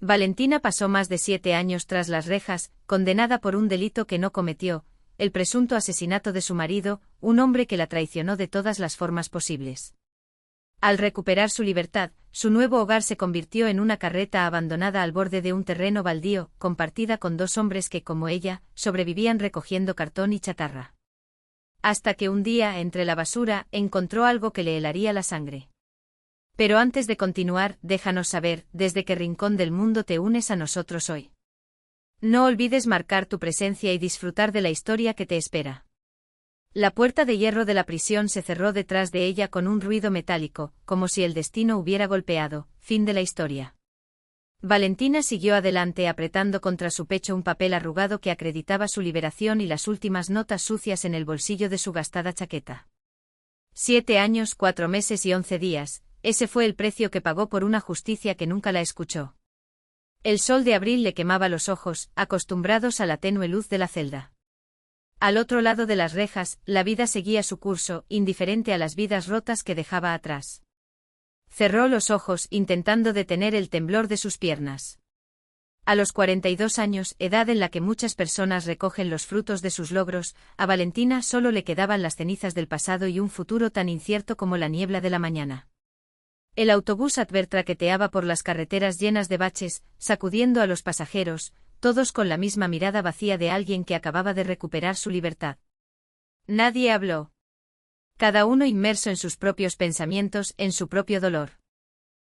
Valentina pasó más de 7 años tras las rejas, condenada por un delito que no cometió, el presunto asesinato de su marido, un hombre que la traicionó de todas las formas posibles. Al recuperar su libertad, su nuevo hogar se convirtió en una carreta abandonada al borde de un terreno baldío, compartida con 2 hombres que, como ella, sobrevivían recogiendo cartón y chatarra. Hasta que un día, entre la basura, encontró algo que le helaría la sangre. Pero antes de continuar, déjanos saber, desde qué rincón del mundo te unes a nosotros hoy. No olvides marcar tu presencia y disfrutar de la historia que te espera. La puerta de hierro de la prisión se cerró detrás de ella con un ruido metálico, como si el destino hubiera golpeado. Fin de la historia. Valentina siguió adelante apretando contra su pecho un papel arrugado que acreditaba su liberación y las últimas notas sucias en el bolsillo de su gastada chaqueta. 7 años, 4 meses y 11 días, ese fue el precio que pagó por una justicia que nunca la escuchó. El sol de abril le quemaba los ojos, acostumbrados a la tenue luz de la celda. Al otro lado de las rejas, la vida seguía su curso, indiferente a las vidas rotas que dejaba atrás. Cerró los ojos, intentando detener el temblor de sus piernas. A los 42 años, edad en la que muchas personas recogen los frutos de sus logros, a Valentina solo le quedaban las cenizas del pasado y un futuro tan incierto como la niebla de la mañana. El autobús Adver traqueteaba por las carreteras llenas de baches, sacudiendo a los pasajeros, todos con la misma mirada vacía de alguien que acababa de recuperar su libertad. Nadie habló. Cada uno inmerso en sus propios pensamientos, en su propio dolor.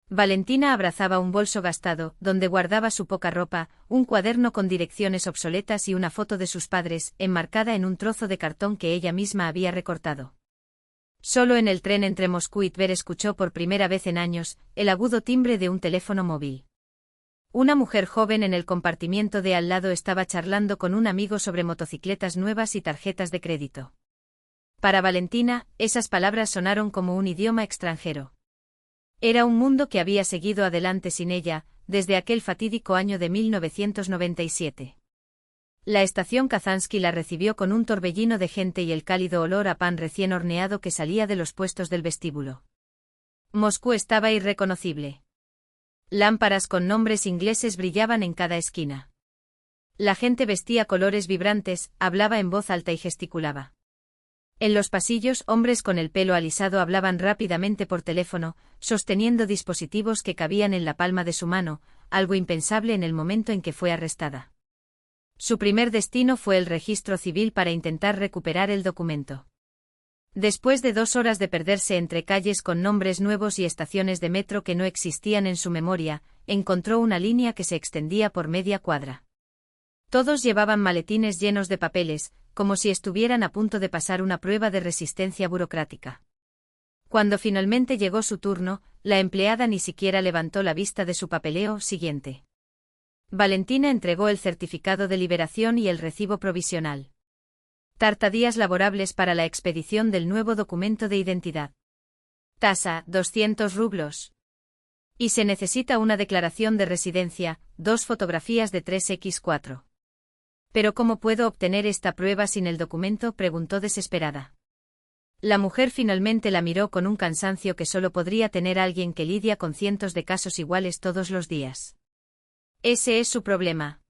Valentina abrazaba un bolso gastado, donde guardaba su poca ropa, un cuaderno con direcciones obsoletas y una foto de sus padres, enmarcada en un trozo de cartón que ella misma había recortado. Solo en el tren entre Moscú y Tver escuchó por primera vez en años el agudo timbre de un teléfono móvil. Una mujer joven en el compartimiento de al lado estaba charlando con un amigo sobre motocicletas nuevas y tarjetas de crédito. Para Valentina, esas palabras sonaron como un idioma extranjero. Era un mundo que había seguido adelante sin ella, desde aquel fatídico año de 1997. La estación Kazansky la recibió con un torbellino de gente y el cálido olor a pan recién horneado que salía de los puestos del vestíbulo. Moscú estaba irreconocible. Lámparas con nombres ingleses brillaban en cada esquina. La gente vestía colores vibrantes, hablaba en voz alta y gesticulaba. En los pasillos, hombres con el pelo alisado hablaban rápidamente por teléfono, sosteniendo dispositivos que cabían en la palma de su mano, algo impensable en el momento en que fue arrestada. Su primer destino fue el registro civil para intentar recuperar el documento. Después de 2 horas de perderse entre calles con nombres nuevos y estaciones de metro que no existían en su memoria, encontró una línea que se extendía por media cuadra. Todos llevaban maletines llenos de papeles, como si estuvieran a punto de pasar una prueba de resistencia burocrática. Cuando finalmente llegó su turno, la empleada ni siquiera levantó la vista de su papeleo siguiente. Valentina entregó el certificado de liberación y el recibo provisional. Días laborables para la expedición del nuevo documento de identidad. Tasa, 200 rublos. Y se necesita una declaración de residencia, 2 fotografías de 3x4. ¿Pero cómo puedo obtener esta prueba sin el documento?, preguntó desesperada. La mujer finalmente la miró con un cansancio que solo podría tener alguien que lidia con cientos de casos iguales todos los días. Ese es su problema.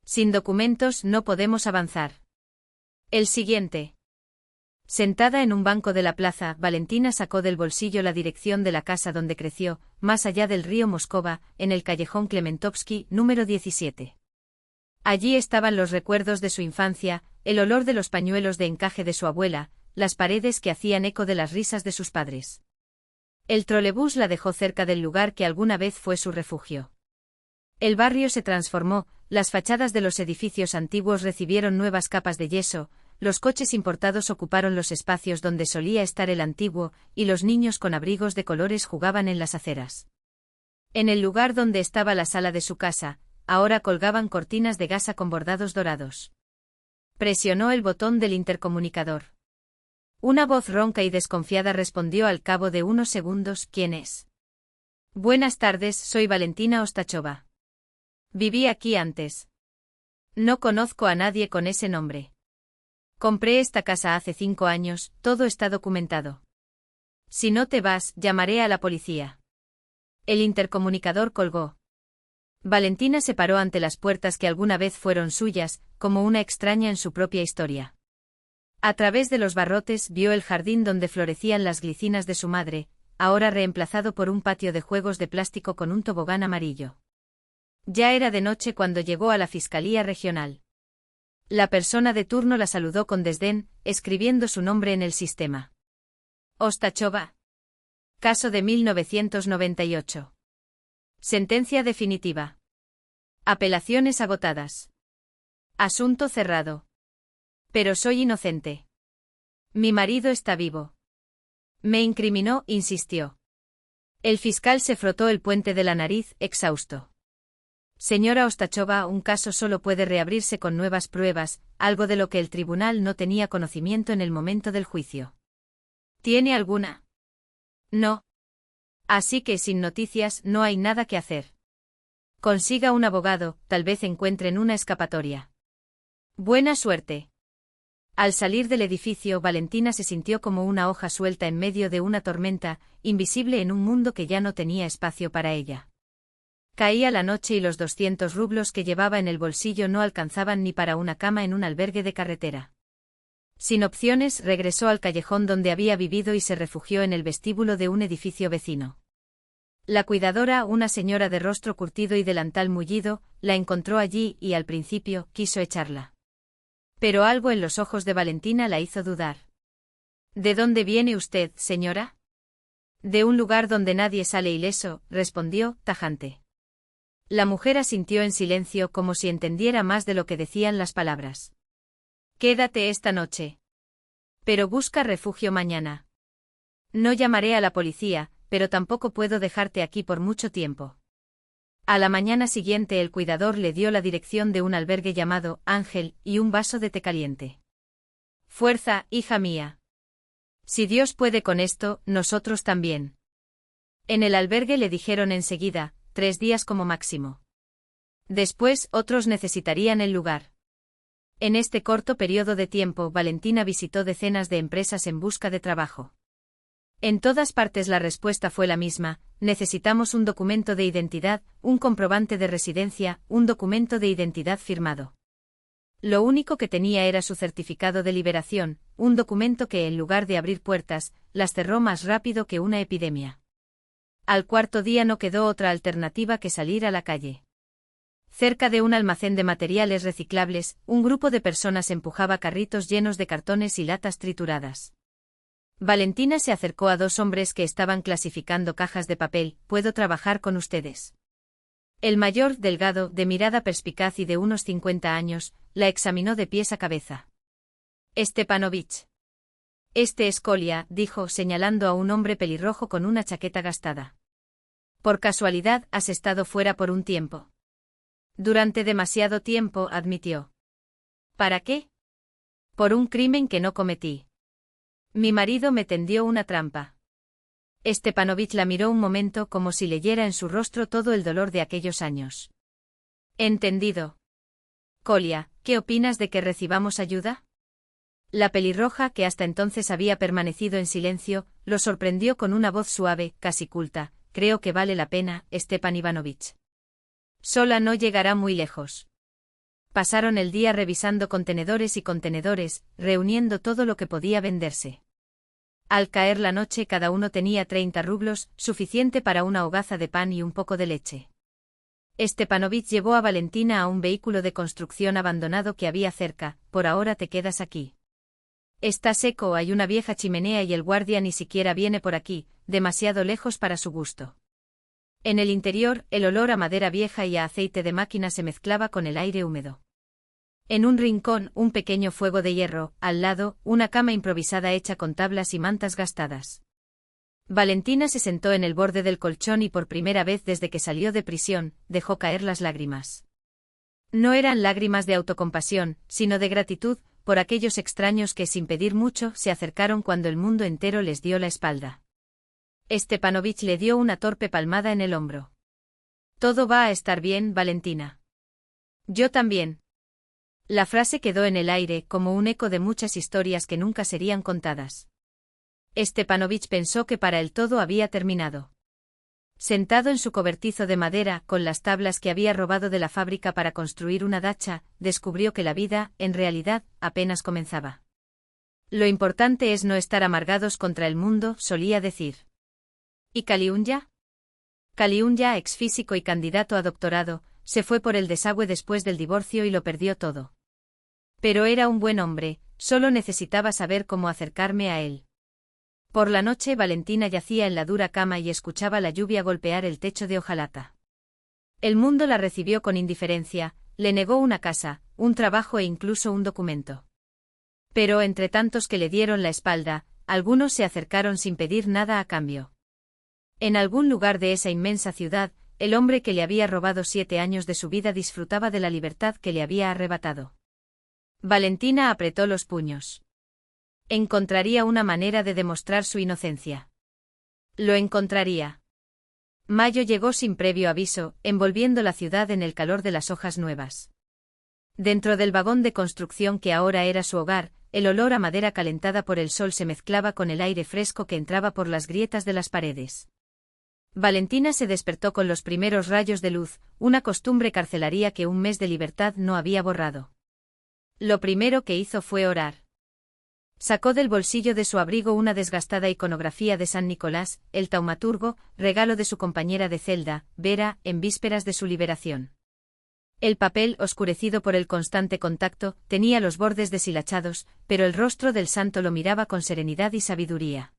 Sin documentos no podemos avanzar. El siguiente. Sentada en un banco de la plaza, Valentina sacó del bolsillo la dirección de la casa donde creció, más allá del río Moscova, en el callejón Klementovsky, número 17. Allí estaban los recuerdos de su infancia, el olor de los pañuelos de encaje de su abuela, las paredes que hacían eco de las risas de sus padres. El trolebús la dejó cerca del lugar que alguna vez fue su refugio. El barrio se transformó, las fachadas de los edificios antiguos recibieron nuevas capas de yeso, los coches importados ocuparon los espacios donde solía estar el antiguo, y los niños con abrigos de colores jugaban en las aceras. En el lugar donde estaba la sala de su casa, ahora colgaban cortinas de gasa con bordados dorados. Presionó el botón del intercomunicador. Una voz ronca y desconfiada respondió al cabo de unos segundos: ¿Quién es? Buenas tardes, soy Valentina Ostachova. Viví aquí antes. No conozco a nadie con ese nombre. Compré esta casa hace 5 años, todo está documentado. Si no te vas, llamaré a la policía. El intercomunicador colgó. Valentina se paró ante las puertas que alguna vez fueron suyas, como una extraña en su propia historia. A través de los barrotes vio el jardín donde florecían las glicinas de su madre, ahora reemplazado por un patio de juegos de plástico con un tobogán amarillo. Ya era de noche cuando llegó a la Fiscalía Regional. La persona de turno la saludó con desdén, escribiendo su nombre en el sistema. Ostachova. Caso de 1998. Sentencia definitiva. Apelaciones agotadas. Asunto cerrado. Pero soy inocente. Mi marido está vivo. Me incriminó, insistió. El fiscal se frotó el puente de la nariz, exhausto. Señora Ostachova, un caso solo puede reabrirse con nuevas pruebas, algo de lo que el tribunal no tenía conocimiento en el momento del juicio. ¿Tiene alguna? No. Así que sin noticias no hay nada que hacer. Consiga un abogado, tal vez encuentren una escapatoria. Buena suerte. Al salir del edificio, Valentina se sintió como una hoja suelta en medio de una tormenta, invisible en un mundo que ya no tenía espacio para ella. Caía la noche y los 200 rublos que llevaba en el bolsillo no alcanzaban ni para una cama en un albergue de carretera. Sin opciones, regresó al callejón donde había vivido y se refugió en el vestíbulo de un edificio vecino. La cuidadora, una señora de rostro curtido y delantal mullido, la encontró allí y al principio quiso echarla. Pero algo en los ojos de Valentina la hizo dudar. ¿De dónde viene usted, señora? De un lugar donde nadie sale ileso, respondió, tajante. La mujer asintió en silencio como si entendiera más de lo que decían las palabras. Quédate esta noche. Pero busca refugio mañana. No llamaré a la policía, pero tampoco puedo dejarte aquí por mucho tiempo. A la mañana siguiente el cuidador le dio la dirección de un albergue llamado Ángel y un vaso de té caliente. Fuerza, hija mía. Si Dios puede con esto, nosotros también. En el albergue le dijeron enseguida, 3 días como máximo. Después, otros necesitarían el lugar. En este corto periodo de tiempo, Valentina visitó decenas de empresas en busca de trabajo. En todas partes la respuesta fue la misma: necesitamos un documento de identidad, un comprobante de residencia, un documento de identidad firmado. Lo único que tenía era su certificado de liberación, un documento que en lugar de abrir puertas, las cerró más rápido que una epidemia. Al cuarto día no quedó otra alternativa que salir a la calle. Cerca de un almacén de materiales reciclables, un grupo de personas empujaba carritos llenos de cartones y latas trituradas. Valentina se acercó a 2 hombres que estaban clasificando cajas de papel. ¿Puedo trabajar con ustedes? El mayor, delgado, de mirada perspicaz y de unos 50 años, la examinó de pies a cabeza. Stepanovich. Este es Kolia, dijo, señalando a un hombre pelirrojo con una chaqueta gastada. Por casualidad, has estado fuera por un tiempo. Durante demasiado tiempo, admitió. ¿Para qué? Por un crimen que no cometí. Mi marido me tendió una trampa. Stepanovich la miró un momento como si leyera en su rostro todo el dolor de aquellos años. Entendido. Kolia, ¿qué opinas de que recibamos ayuda? La pelirroja, que hasta entonces había permanecido en silencio, lo sorprendió con una voz suave, casi culta. Creo que vale la pena, Stepan Ivanovich. Sola no llegará muy lejos. Pasaron el día revisando contenedores y contenedores, reuniendo todo lo que podía venderse. Al caer la noche cada uno tenía 30 rublos, suficiente para una hogaza de pan y un poco de leche. Stepanovich llevó a Valentina a un vehículo de construcción abandonado que había cerca. Por ahora te quedas aquí. Está seco, hay una vieja chimenea y el guardia ni siquiera viene por aquí, demasiado lejos para su gusto. En el interior, el olor a madera vieja y a aceite de máquina se mezclaba con el aire húmedo. En un rincón, un pequeño fuego de hierro, al lado, una cama improvisada hecha con tablas y mantas gastadas. Valentina se sentó en el borde del colchón y por primera vez desde que salió de prisión, dejó caer las lágrimas. No eran lágrimas de autocompasión, sino de gratitud, por aquellos extraños que sin pedir mucho se acercaron cuando el mundo entero les dio la espalda. Stepanovich le dio una torpe palmada en el hombro. Todo va a estar bien, Valentina. Yo también. La frase quedó en el aire como un eco de muchas historias que nunca serían contadas. Stepanovich pensó que para él todo había terminado. Sentado en su cobertizo de madera, con las tablas que había robado de la fábrica para construir una dacha, descubrió que la vida, en realidad, apenas comenzaba. Lo importante es no estar amargados contra el mundo, solía decir. ¿Y Kaliunya? Kaliunya, exfísico y candidato a doctorado, se fue por el desagüe después del divorcio y lo perdió todo. Pero era un buen hombre, solo necesitaba saber cómo acercarme a él. Por la noche Valentina yacía en la dura cama y escuchaba la lluvia golpear el techo de hojalata. El mundo la recibió con indiferencia, le negó una casa, un trabajo e incluso un documento. Pero entre tantos que le dieron la espalda, algunos se acercaron sin pedir nada a cambio. En algún lugar de esa inmensa ciudad, el hombre que le había robado 7 años de su vida disfrutaba de la libertad que le había arrebatado. Valentina apretó los puños. Encontraría una manera de demostrar su inocencia. Lo encontraría. Mayo llegó sin previo aviso, envolviendo la ciudad en el calor de las hojas nuevas. Dentro del vagón de construcción que ahora era su hogar, el olor a madera calentada por el sol se mezclaba con el aire fresco que entraba por las grietas de las paredes. Valentina se despertó con los primeros rayos de luz, una costumbre carcelaria que un mes de libertad no había borrado. Lo primero que hizo fue orar. Sacó del bolsillo de su abrigo una desgastada iconografía de San Nicolás, el taumaturgo, regalo de su compañera de celda, Vera, en vísperas de su liberación. El papel, oscurecido por el constante contacto, tenía los bordes deshilachados, pero el rostro del santo lo miraba con serenidad y sabiduría.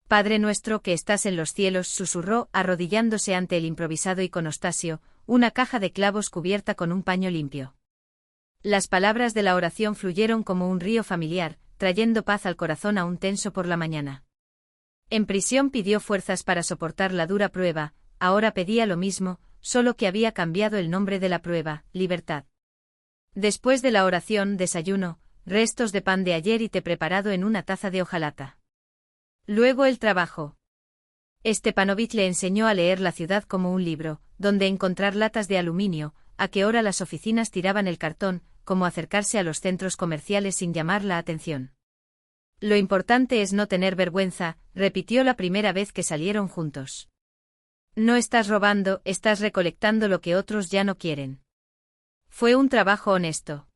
Padre nuestro que estás en los cielos, susurró, arrodillándose ante el improvisado iconostasio, una caja de clavos cubierta con un paño limpio. Las palabras de la oración fluyeron como un río familiar, trayendo paz al corazón aún tenso por la mañana. En prisión pidió fuerzas para soportar la dura prueba, ahora pedía lo mismo, solo que había cambiado el nombre de la prueba, libertad. Después de la oración, desayuno, restos de pan de ayer y té preparado en una taza de hojalata. Luego el trabajo. Stepanovich le enseñó a leer la ciudad como un libro, donde encontrar latas de aluminio, a qué hora las oficinas tiraban el cartón, cómo acercarse a los centros comerciales sin llamar la atención. Lo importante es no tener vergüenza, repitió la primera vez que salieron juntos. No estás robando, estás recolectando lo que otros ya no quieren. Fue un trabajo honesto.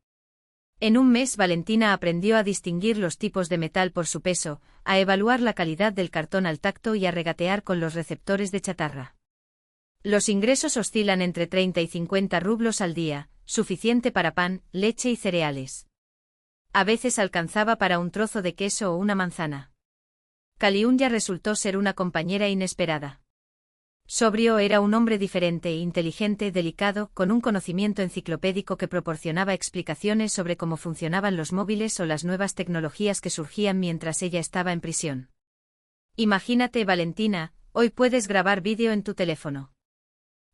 En un mes Valentina aprendió a distinguir los tipos de metal por su peso, a evaluar la calidad del cartón al tacto y a regatear con los receptores de chatarra. Los ingresos oscilan entre 30 y 50 rublos al día, suficiente para pan, leche y cereales. A veces alcanzaba para un trozo de queso o una manzana. Kaliunya resultó ser una compañera inesperada. Sobrio, era un hombre diferente, inteligente, delicado, con un conocimiento enciclopédico que proporcionaba explicaciones sobre cómo funcionaban los móviles o las nuevas tecnologías que surgían mientras ella estaba en prisión. Imagínate, Valentina, hoy puedes grabar vídeo en tu teléfono.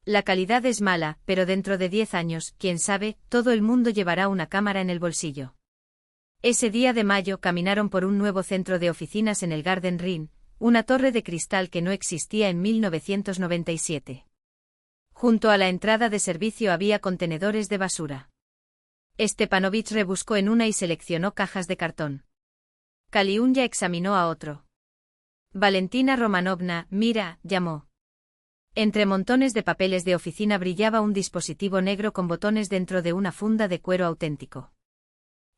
La calidad es mala, pero dentro de 10 años, quién sabe, todo el mundo llevará una cámara en el bolsillo. Ese día de mayo caminaron por un nuevo centro de oficinas en el Garden Ring, una torre de cristal que no existía en 1997. Junto a la entrada de servicio había contenedores de basura. Stepanovich rebuscó en una y seleccionó cajas de cartón. Kaliunya examinó a otro. Valentina Romanovna, mira, llamó. Entre montones de papeles de oficina brillaba un dispositivo negro con botones dentro de una funda de cuero auténtico.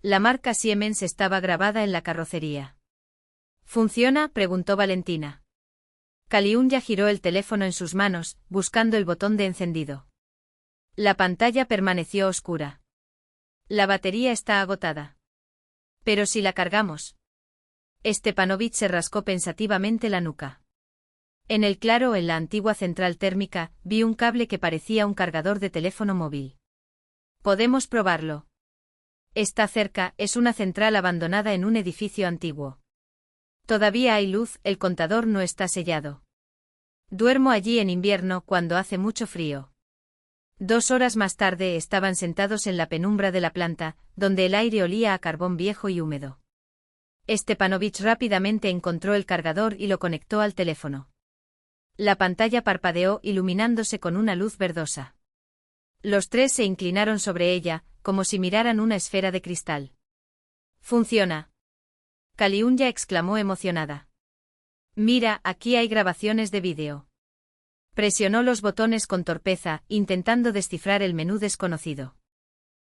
La marca Siemens estaba grabada en la carrocería. ¿Funciona?, preguntó Valentina. Kaliunya giró el teléfono en sus manos, buscando el botón de encendido. La pantalla permaneció oscura. La batería está agotada. Pero si la cargamos. Stepanovich se rascó pensativamente la nuca. En el claro, en la antigua central térmica, vi un cable que parecía un cargador de teléfono móvil. Podemos probarlo. Está cerca, es una central abandonada en un edificio antiguo. Todavía hay luz, el contador no está sellado. Duermo allí en invierno cuando hace mucho frío. 2 horas más tarde estaban sentados en la penumbra de la planta, donde el aire olía a carbón viejo y húmedo. Stepanovich rápidamente encontró el cargador y lo conectó al teléfono. La pantalla parpadeó, iluminándose con una luz verdosa. Los tres se inclinaron sobre ella, como si miraran una esfera de cristal. «Funciona», Kaliunya exclamó emocionada. «Mira, aquí hay grabaciones de vídeo». Presionó los botones con torpeza, intentando descifrar el menú desconocido.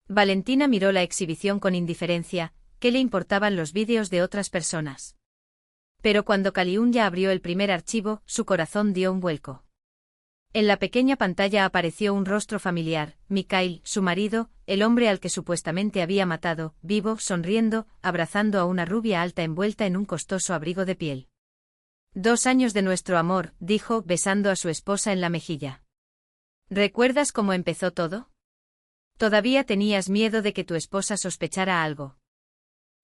Valentina miró la exhibición con indiferencia. ¿Qué le importaban los vídeos de otras personas? Pero cuando Kaliunya abrió el primer archivo, su corazón dio un vuelco. En la pequeña pantalla apareció un rostro familiar, Mikhail, su marido, el hombre al que supuestamente había matado, vivo, sonriendo, abrazando a una rubia alta envuelta en un costoso abrigo de piel. 2 años de nuestro amor, dijo, besando a su esposa en la mejilla. ¿Recuerdas cómo empezó todo? Todavía tenías miedo de que tu esposa sospechara algo.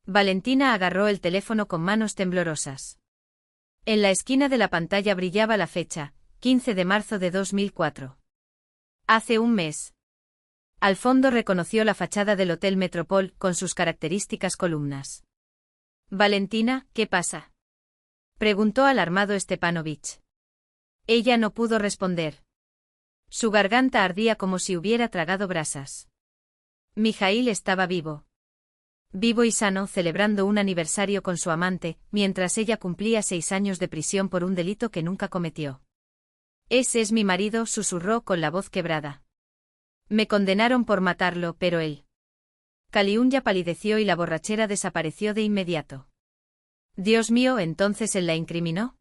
Valentina agarró el teléfono con manos temblorosas. En la esquina de la pantalla brillaba la fecha, 15 de marzo de 2004. Hace un mes. Al fondo reconoció la fachada del Hotel Metropol con sus características columnas. Valentina, ¿qué pasa?, preguntó alarmado Stepanovich. Ella no pudo responder. Su garganta ardía como si hubiera tragado brasas. Mijaíl estaba vivo. Vivo y sano, celebrando un aniversario con su amante, mientras ella cumplía 6 años de prisión por un delito que nunca cometió. Ese es mi marido, susurró con la voz quebrada. Me condenaron por matarlo, pero él. Kaliunya palideció y la borrachera desapareció de inmediato. Dios mío, ¿entonces él la incriminó?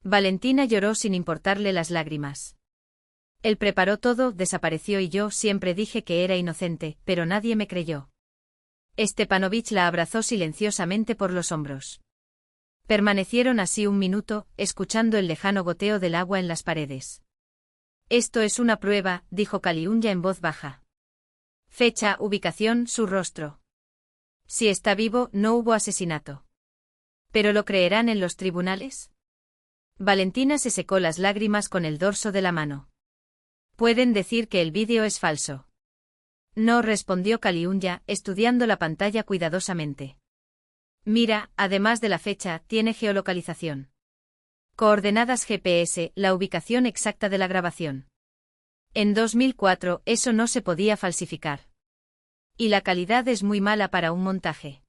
Valentina lloró sin importarle las lágrimas. Él preparó todo, desapareció y yo siempre dije que era inocente, pero nadie me creyó. Stepanovich la abrazó silenciosamente por los hombros. Permanecieron así un minuto, escuchando el lejano goteo del agua en las paredes. Esto es una prueba, dijo Kaliunya en voz baja. Fecha, ubicación, su rostro. Si está vivo, no hubo asesinato. ¿Pero lo creerán en los tribunales? Valentina se secó las lágrimas con el dorso de la mano. Pueden decir que el vídeo es falso. No, respondió Kaliunya, estudiando la pantalla cuidadosamente. Mira, además de la fecha, tiene geolocalización. Coordenadas GPS, la ubicación exacta de la grabación. En 2004, eso no se podía falsificar. Y la calidad es muy mala para un montaje.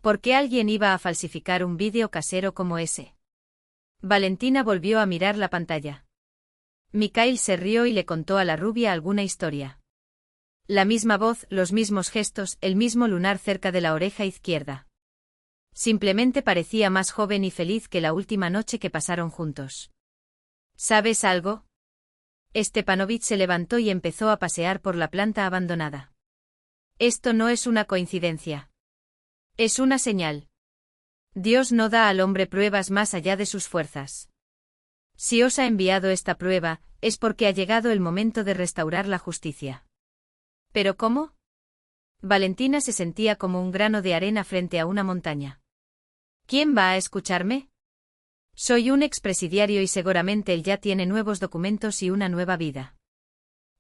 ¿Por qué alguien iba a falsificar un vídeo casero como ese? Valentina volvió a mirar la pantalla. Mikhail se rió y le contó a la rubia alguna historia. La misma voz, los mismos gestos, el mismo lunar cerca de la oreja izquierda. Simplemente parecía más joven y feliz que la última noche que pasaron juntos. ¿Sabes algo? Stepanovich se levantó y empezó a pasear por la planta abandonada. Esto no es una coincidencia. Es una señal. Dios no da al hombre pruebas más allá de sus fuerzas. Si os ha enviado esta prueba, es porque ha llegado el momento de restaurar la justicia. ¿Pero cómo? Valentina se sentía como un grano de arena frente a una montaña. ¿Quién va a escucharme? Soy un expresidiario y seguramente él ya tiene nuevos documentos y una nueva vida.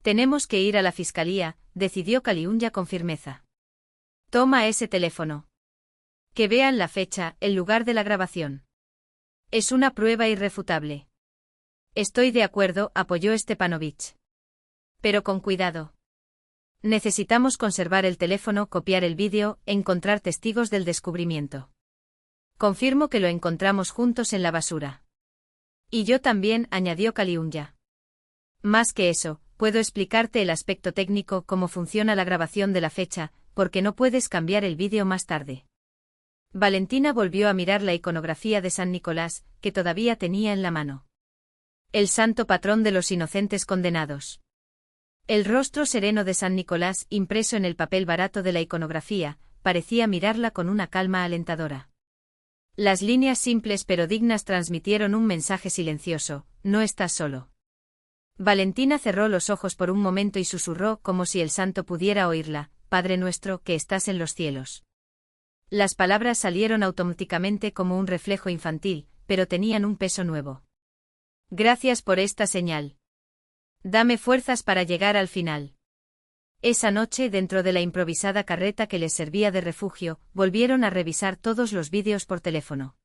Tenemos que ir a la fiscalía, decidió Kaliunya con firmeza. Toma ese teléfono. Que vean la fecha, el lugar de la grabación. Es una prueba irrefutable. Estoy de acuerdo, apoyó Stepanovich. Pero con cuidado. Necesitamos conservar el teléfono, copiar el vídeo, encontrar testigos del descubrimiento. Confirmo que lo encontramos juntos en la basura. Y yo también, añadió Kaliunya. Más que eso, puedo explicarte el aspecto técnico, cómo funciona la grabación de la fecha, porque no puedes cambiar el vídeo más tarde. Valentina volvió a mirar la iconografía de San Nicolás, que todavía tenía en la mano. El santo patrón de los inocentes condenados. El rostro sereno de San Nicolás, impreso en el papel barato de la iconografía, parecía mirarla con una calma alentadora. Las líneas simples pero dignas transmitieron un mensaje silencioso: no estás solo. Valentina cerró los ojos por un momento y susurró como si el santo pudiera oírla: Padre nuestro, que estás en los cielos. Las palabras salieron automáticamente como un reflejo infantil, pero tenían un peso nuevo. Gracias por esta señal. Dame fuerzas para llegar al final. Esa noche, dentro de la improvisada carreta que les servía de refugio, volvieron a revisar todos los vídeos por teléfono.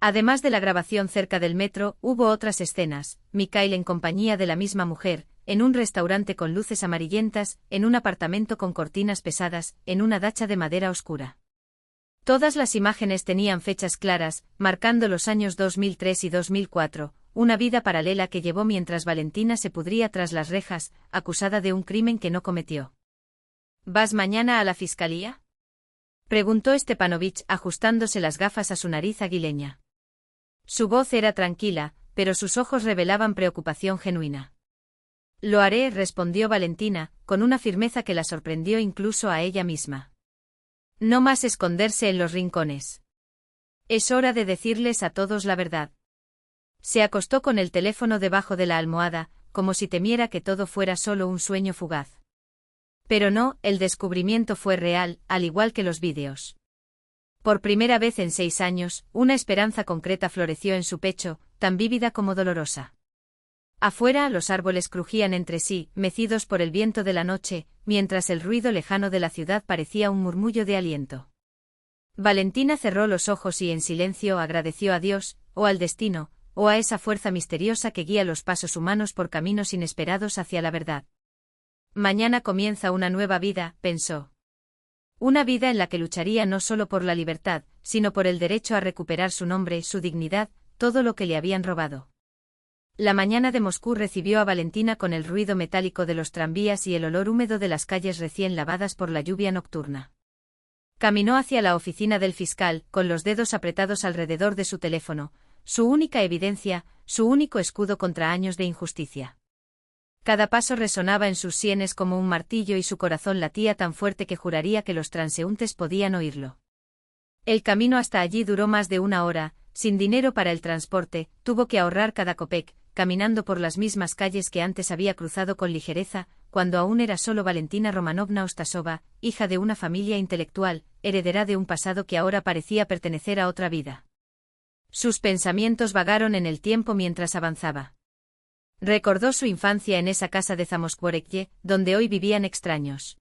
Además de la grabación cerca del metro, hubo otras escenas: Mikhail en compañía de la misma mujer, en un restaurante con luces amarillentas, en un apartamento con cortinas pesadas, en una dacha de madera oscura. Todas las imágenes tenían fechas claras, marcando los años 2003 y 2004, una vida paralela que llevó mientras Valentina se pudría tras las rejas, acusada de un crimen que no cometió. ¿Vas mañana a la fiscalía?, preguntó Stepanovich ajustándose las gafas a su nariz aguileña. Su voz era tranquila, pero sus ojos revelaban preocupación genuina. Lo haré, respondió Valentina, con una firmeza que la sorprendió incluso a ella misma. No más esconderse en los rincones. Es hora de decirles a todos la verdad. Se acostó con el teléfono debajo de la almohada, como si temiera que todo fuera solo un sueño fugaz. Pero no, el descubrimiento fue real, al igual que los vídeos. Por primera vez en 6 años, una esperanza concreta floreció en su pecho, tan vívida como dolorosa. Afuera los árboles crujían entre sí, mecidos por el viento de la noche, mientras el ruido lejano de la ciudad parecía un murmullo de aliento. Valentina cerró los ojos y en silencio agradeció a Dios, o al destino, o a esa fuerza misteriosa que guía los pasos humanos por caminos inesperados hacia la verdad. Mañana comienza una nueva vida, pensó. Una vida en la que lucharía no solo por la libertad, sino por el derecho a recuperar su nombre, su dignidad, todo lo que le habían robado. La mañana de Moscú recibió a Valentina con el ruido metálico de los tranvías y el olor húmedo de las calles recién lavadas por la lluvia nocturna. Caminó hacia la oficina del fiscal, con los dedos apretados alrededor de su teléfono, su única evidencia, su único escudo contra años de injusticia. Cada paso resonaba en sus sienes como un martillo y su corazón latía tan fuerte que juraría que los transeúntes podían oírlo. El camino hasta allí duró más de 1 hora, sin dinero para el transporte, tuvo que ahorrar cada kopek, caminando por las mismas calles que antes había cruzado con ligereza, cuando aún era solo Valentina Romanovna Ostasova, hija de una familia intelectual, heredera de un pasado que ahora parecía pertenecer a otra vida. Sus pensamientos vagaron en el tiempo mientras avanzaba. Recordó su infancia en esa casa de Zamoskvorekye, donde hoy vivían extraños.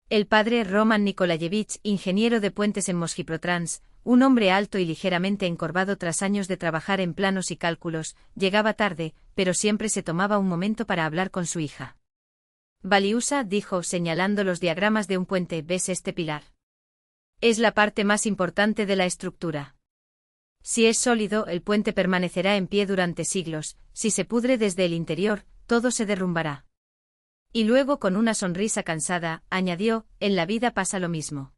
El padre Roman Nikolayevich, ingeniero de puentes en Mosgiprotrans, un hombre alto y ligeramente encorvado tras años de trabajar en planos y cálculos, llegaba tarde, pero siempre se tomaba un momento para hablar con su hija. Valiusa, dijo, señalando los diagramas de un puente, ¿ves este pilar? Es la parte más importante de la estructura. Si es sólido, el puente permanecerá en pie durante siglos, si se pudre desde el interior, todo se derrumbará. Y luego con una sonrisa cansada, añadió, en la vida pasa lo mismo.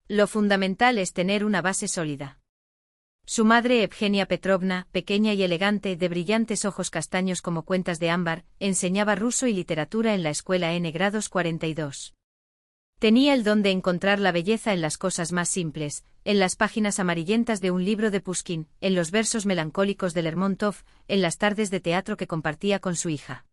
Lo fundamental es tener una base sólida. Su madre Evgenia Petrovna, pequeña y elegante, de brillantes ojos castaños como cuentas de ámbar, enseñaba ruso y literatura en la escuela N grados 42. Tenía el don de encontrar la belleza en las cosas más simples, en las páginas amarillentas de un libro de Pushkin, en los versos melancólicos de Lermontov, en las tardes de teatro que compartía con su hija.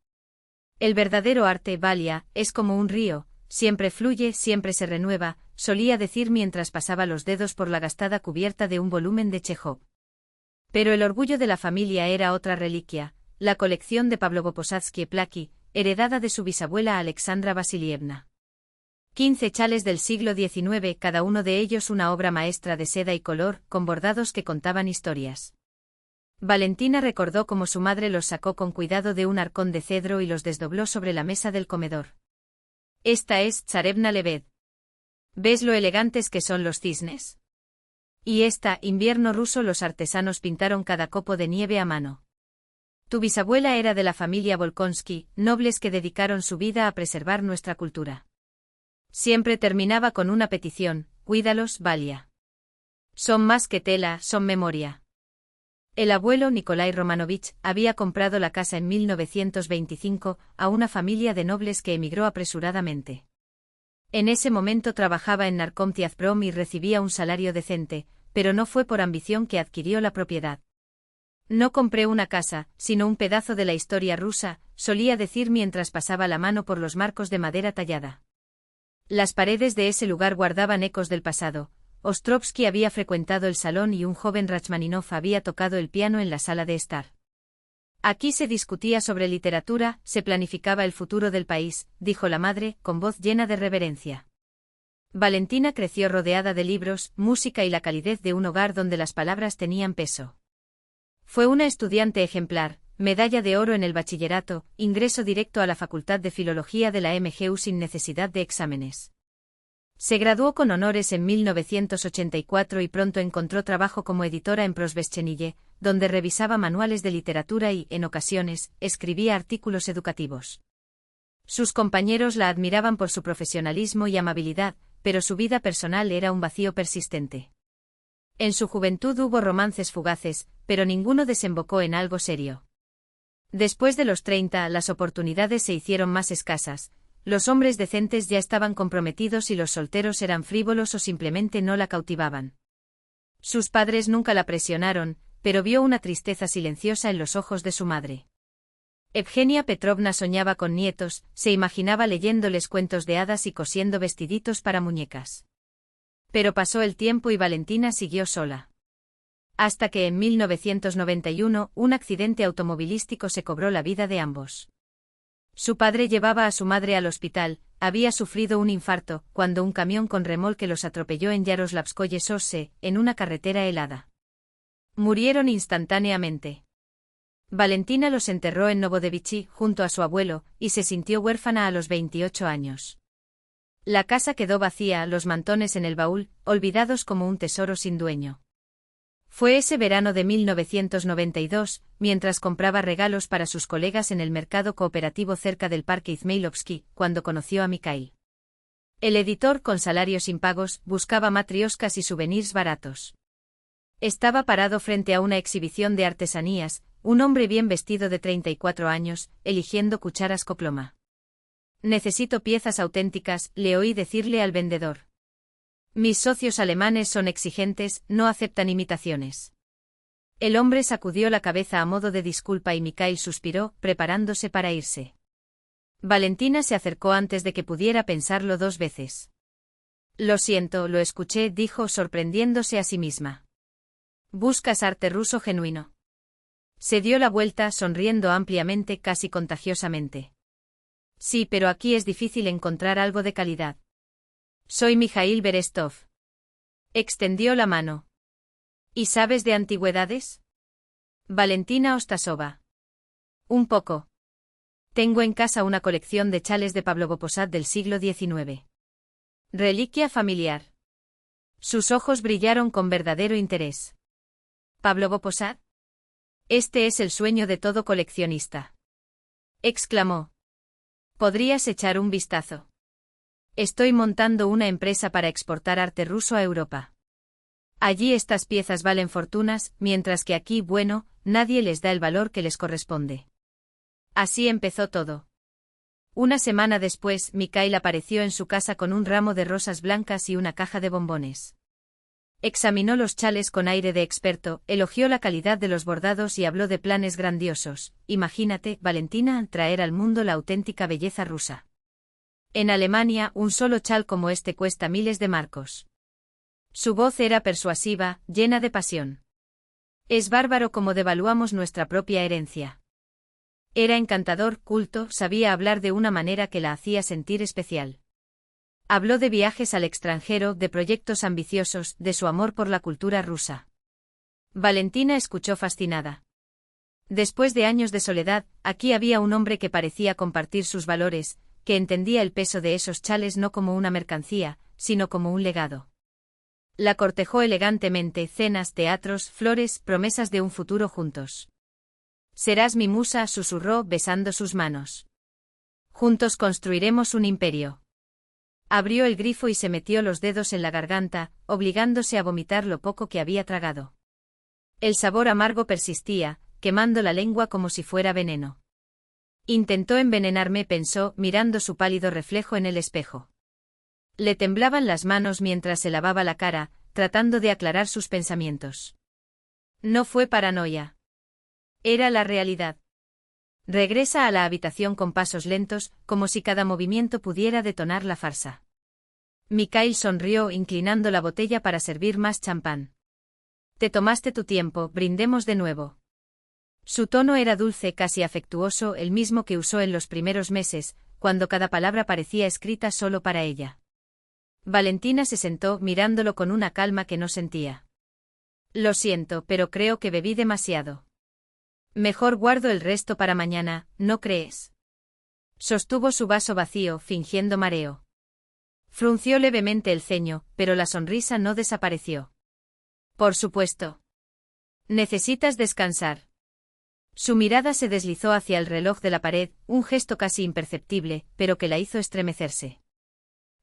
El verdadero arte, Valia, es como un río, siempre fluye, siempre se renueva, solía decir mientras pasaba los dedos por la gastada cubierta de un volumen de Chejov. Pero el orgullo de la familia era otra reliquia, la colección de Pavlovo-Posadsky-Plaki, heredada de su bisabuela Alexandra Vasilievna. 15 chales del siglo XIX, cada uno de ellos una obra maestra de seda y color, con bordados que contaban historias. Valentina recordó cómo su madre los sacó con cuidado de un arcón de cedro y los desdobló sobre la mesa del comedor. Esta es Tsarevna Lebed. ¿Ves lo elegantes que son los cisnes? Y esta, invierno ruso, los artesanos pintaron cada copo de nieve a mano. Tu bisabuela era de la familia Volkonsky, nobles que dedicaron su vida a preservar nuestra cultura. Siempre terminaba con una petición, cuídalos, Valia. Son más que tela, son memoria. El abuelo Nikolai Romanovich había comprado la casa en 1925 a una familia de nobles que emigró apresuradamente. En ese momento trabajaba en Narkomtiazprom y recibía un salario decente, pero no fue por ambición que adquirió la propiedad. No compré una casa, sino un pedazo de la historia rusa, solía decir mientras pasaba la mano por los marcos de madera tallada. Las paredes de ese lugar guardaban ecos del pasado. Ostrovsky había frecuentado el salón y un joven Rachmaninov había tocado el piano en la sala de estar. Aquí se discutía sobre literatura, se planificaba el futuro del país, dijo la madre, con voz llena de reverencia. Valentina creció rodeada de libros, música y la calidez de un hogar donde las palabras tenían peso. Fue una estudiante ejemplar, medalla de oro en el bachillerato, ingreso directo a la Facultad de Filología de la MGU sin necesidad de exámenes. Se graduó con honores en 1984 y pronto encontró trabajo como editora en Prosvestchenille, donde revisaba manuales de literatura y, en ocasiones, escribía artículos educativos. Sus compañeros la admiraban por su profesionalismo y amabilidad, pero su vida personal era un vacío persistente. En su juventud hubo romances fugaces, pero ninguno desembocó en algo serio. Después de los 30, las oportunidades se hicieron más escasas. Los hombres decentes ya estaban comprometidos y los solteros eran frívolos o simplemente no la cautivaban. Sus padres nunca la presionaron, pero vio una tristeza silenciosa en los ojos de su madre. Evgenia Petrovna soñaba con nietos, se imaginaba leyéndoles cuentos de hadas y cosiendo vestiditos para muñecas. Pero pasó el tiempo y Valentina siguió sola. Hasta que en 1991 un accidente automovilístico se cobró la vida de ambos. Su padre llevaba a su madre al hospital, había sufrido un infarto, cuando un camión con remolque los atropelló en Yaroslavskoye Sosse, en una carretera helada. Murieron instantáneamente. Valentina los enterró en Novodevichy, junto a su abuelo, y se sintió huérfana a los 28 años. La casa quedó vacía, los mantones en el baúl, olvidados como un tesoro sin dueño. Fue ese verano de 1992, mientras compraba regalos para sus colegas en el mercado cooperativo cerca del Parque Izmailovsky, cuando conoció a Mikhail. El editor, con salarios impagos, buscaba matrioscas y souvenirs baratos. Estaba parado frente a una exhibición de artesanías, un hombre bien vestido de 34 años, eligiendo cucharas coploma. «Necesito piezas auténticas», le oí decirle al vendedor. «Mis socios alemanes son exigentes, no aceptan imitaciones». El hombre sacudió la cabeza a modo de disculpa y Mikhail suspiró, preparándose para irse. Valentina se acercó antes de que pudiera pensarlo dos veces. «Lo siento, lo escuché», dijo, sorprendiéndose a sí misma. «¿Buscas arte ruso genuino?» Se dio la vuelta, sonriendo ampliamente, casi contagiosamente. «Sí, pero aquí es difícil encontrar algo de calidad». «Soy Mijail Berestov». Extendió la mano. «¿Y sabes de antigüedades?» «Valentina Ostasova». «Un poco. Tengo en casa una colección de chales de Pavlovo Posad del siglo XIX. Reliquia familiar». Sus ojos brillaron con verdadero interés. «¿Pavlovo Posad? Este es el sueño de todo coleccionista», exclamó. «Podrías echar un vistazo. Estoy montando una empresa para exportar arte ruso a Europa. Allí estas piezas valen fortunas, mientras que aquí, bueno, nadie les da el valor que les corresponde». Así empezó todo. Una semana después, Mikhail apareció en su casa con un ramo de rosas blancas y una caja de bombones. Examinó los chales con aire de experto, elogió la calidad de los bordados y habló de planes grandiosos. «Imagínate, Valentina, traer al mundo la auténtica belleza rusa. En Alemania, un solo chal como este cuesta miles de marcos». Su voz era persuasiva, llena de pasión. «Es bárbaro cómo devaluamos nuestra propia herencia». Era encantador, culto, sabía hablar de una manera que la hacía sentir especial. Habló de viajes al extranjero, de proyectos ambiciosos, de su amor por la cultura rusa. Valentina escuchó fascinada. Después de años de soledad, aquí había un hombre que parecía compartir sus valores, que entendía el peso de esos chales no como una mercancía, sino como un legado. La cortejó elegantemente, cenas, teatros, flores, promesas de un futuro juntos. «Serás mi musa», susurró, besando sus manos. «Juntos construiremos un imperio». Abrió el grifo y se metió los dedos en la garganta, obligándose a vomitar lo poco que había tragado. El sabor amargo persistía, quemando la lengua como si fuera veneno. «Intentó envenenarme», pensó, mirando su pálido reflejo en el espejo. Le temblaban las manos mientras se lavaba la cara, tratando de aclarar sus pensamientos. No fue paranoia. Era la realidad. Regresa a la habitación con pasos lentos, como si cada movimiento pudiera detonar la farsa. Mikhail sonrió, inclinando la botella para servir más champán. «Te tomaste tu tiempo, brindemos de nuevo». Su tono era dulce, casi afectuoso, el mismo que usó en los primeros meses, cuando cada palabra parecía escrita solo para ella. Valentina se sentó, mirándolo con una calma que no sentía. «Lo siento, pero creo que bebí demasiado. Mejor guardo el resto para mañana, ¿no crees?». Sostuvo su vaso vacío, fingiendo mareo. Frunció levemente el ceño, pero la sonrisa no desapareció. Por supuesto. Necesitas descansar. Su mirada se deslizó hacia el reloj de la pared, un gesto casi imperceptible, pero que la hizo estremecerse.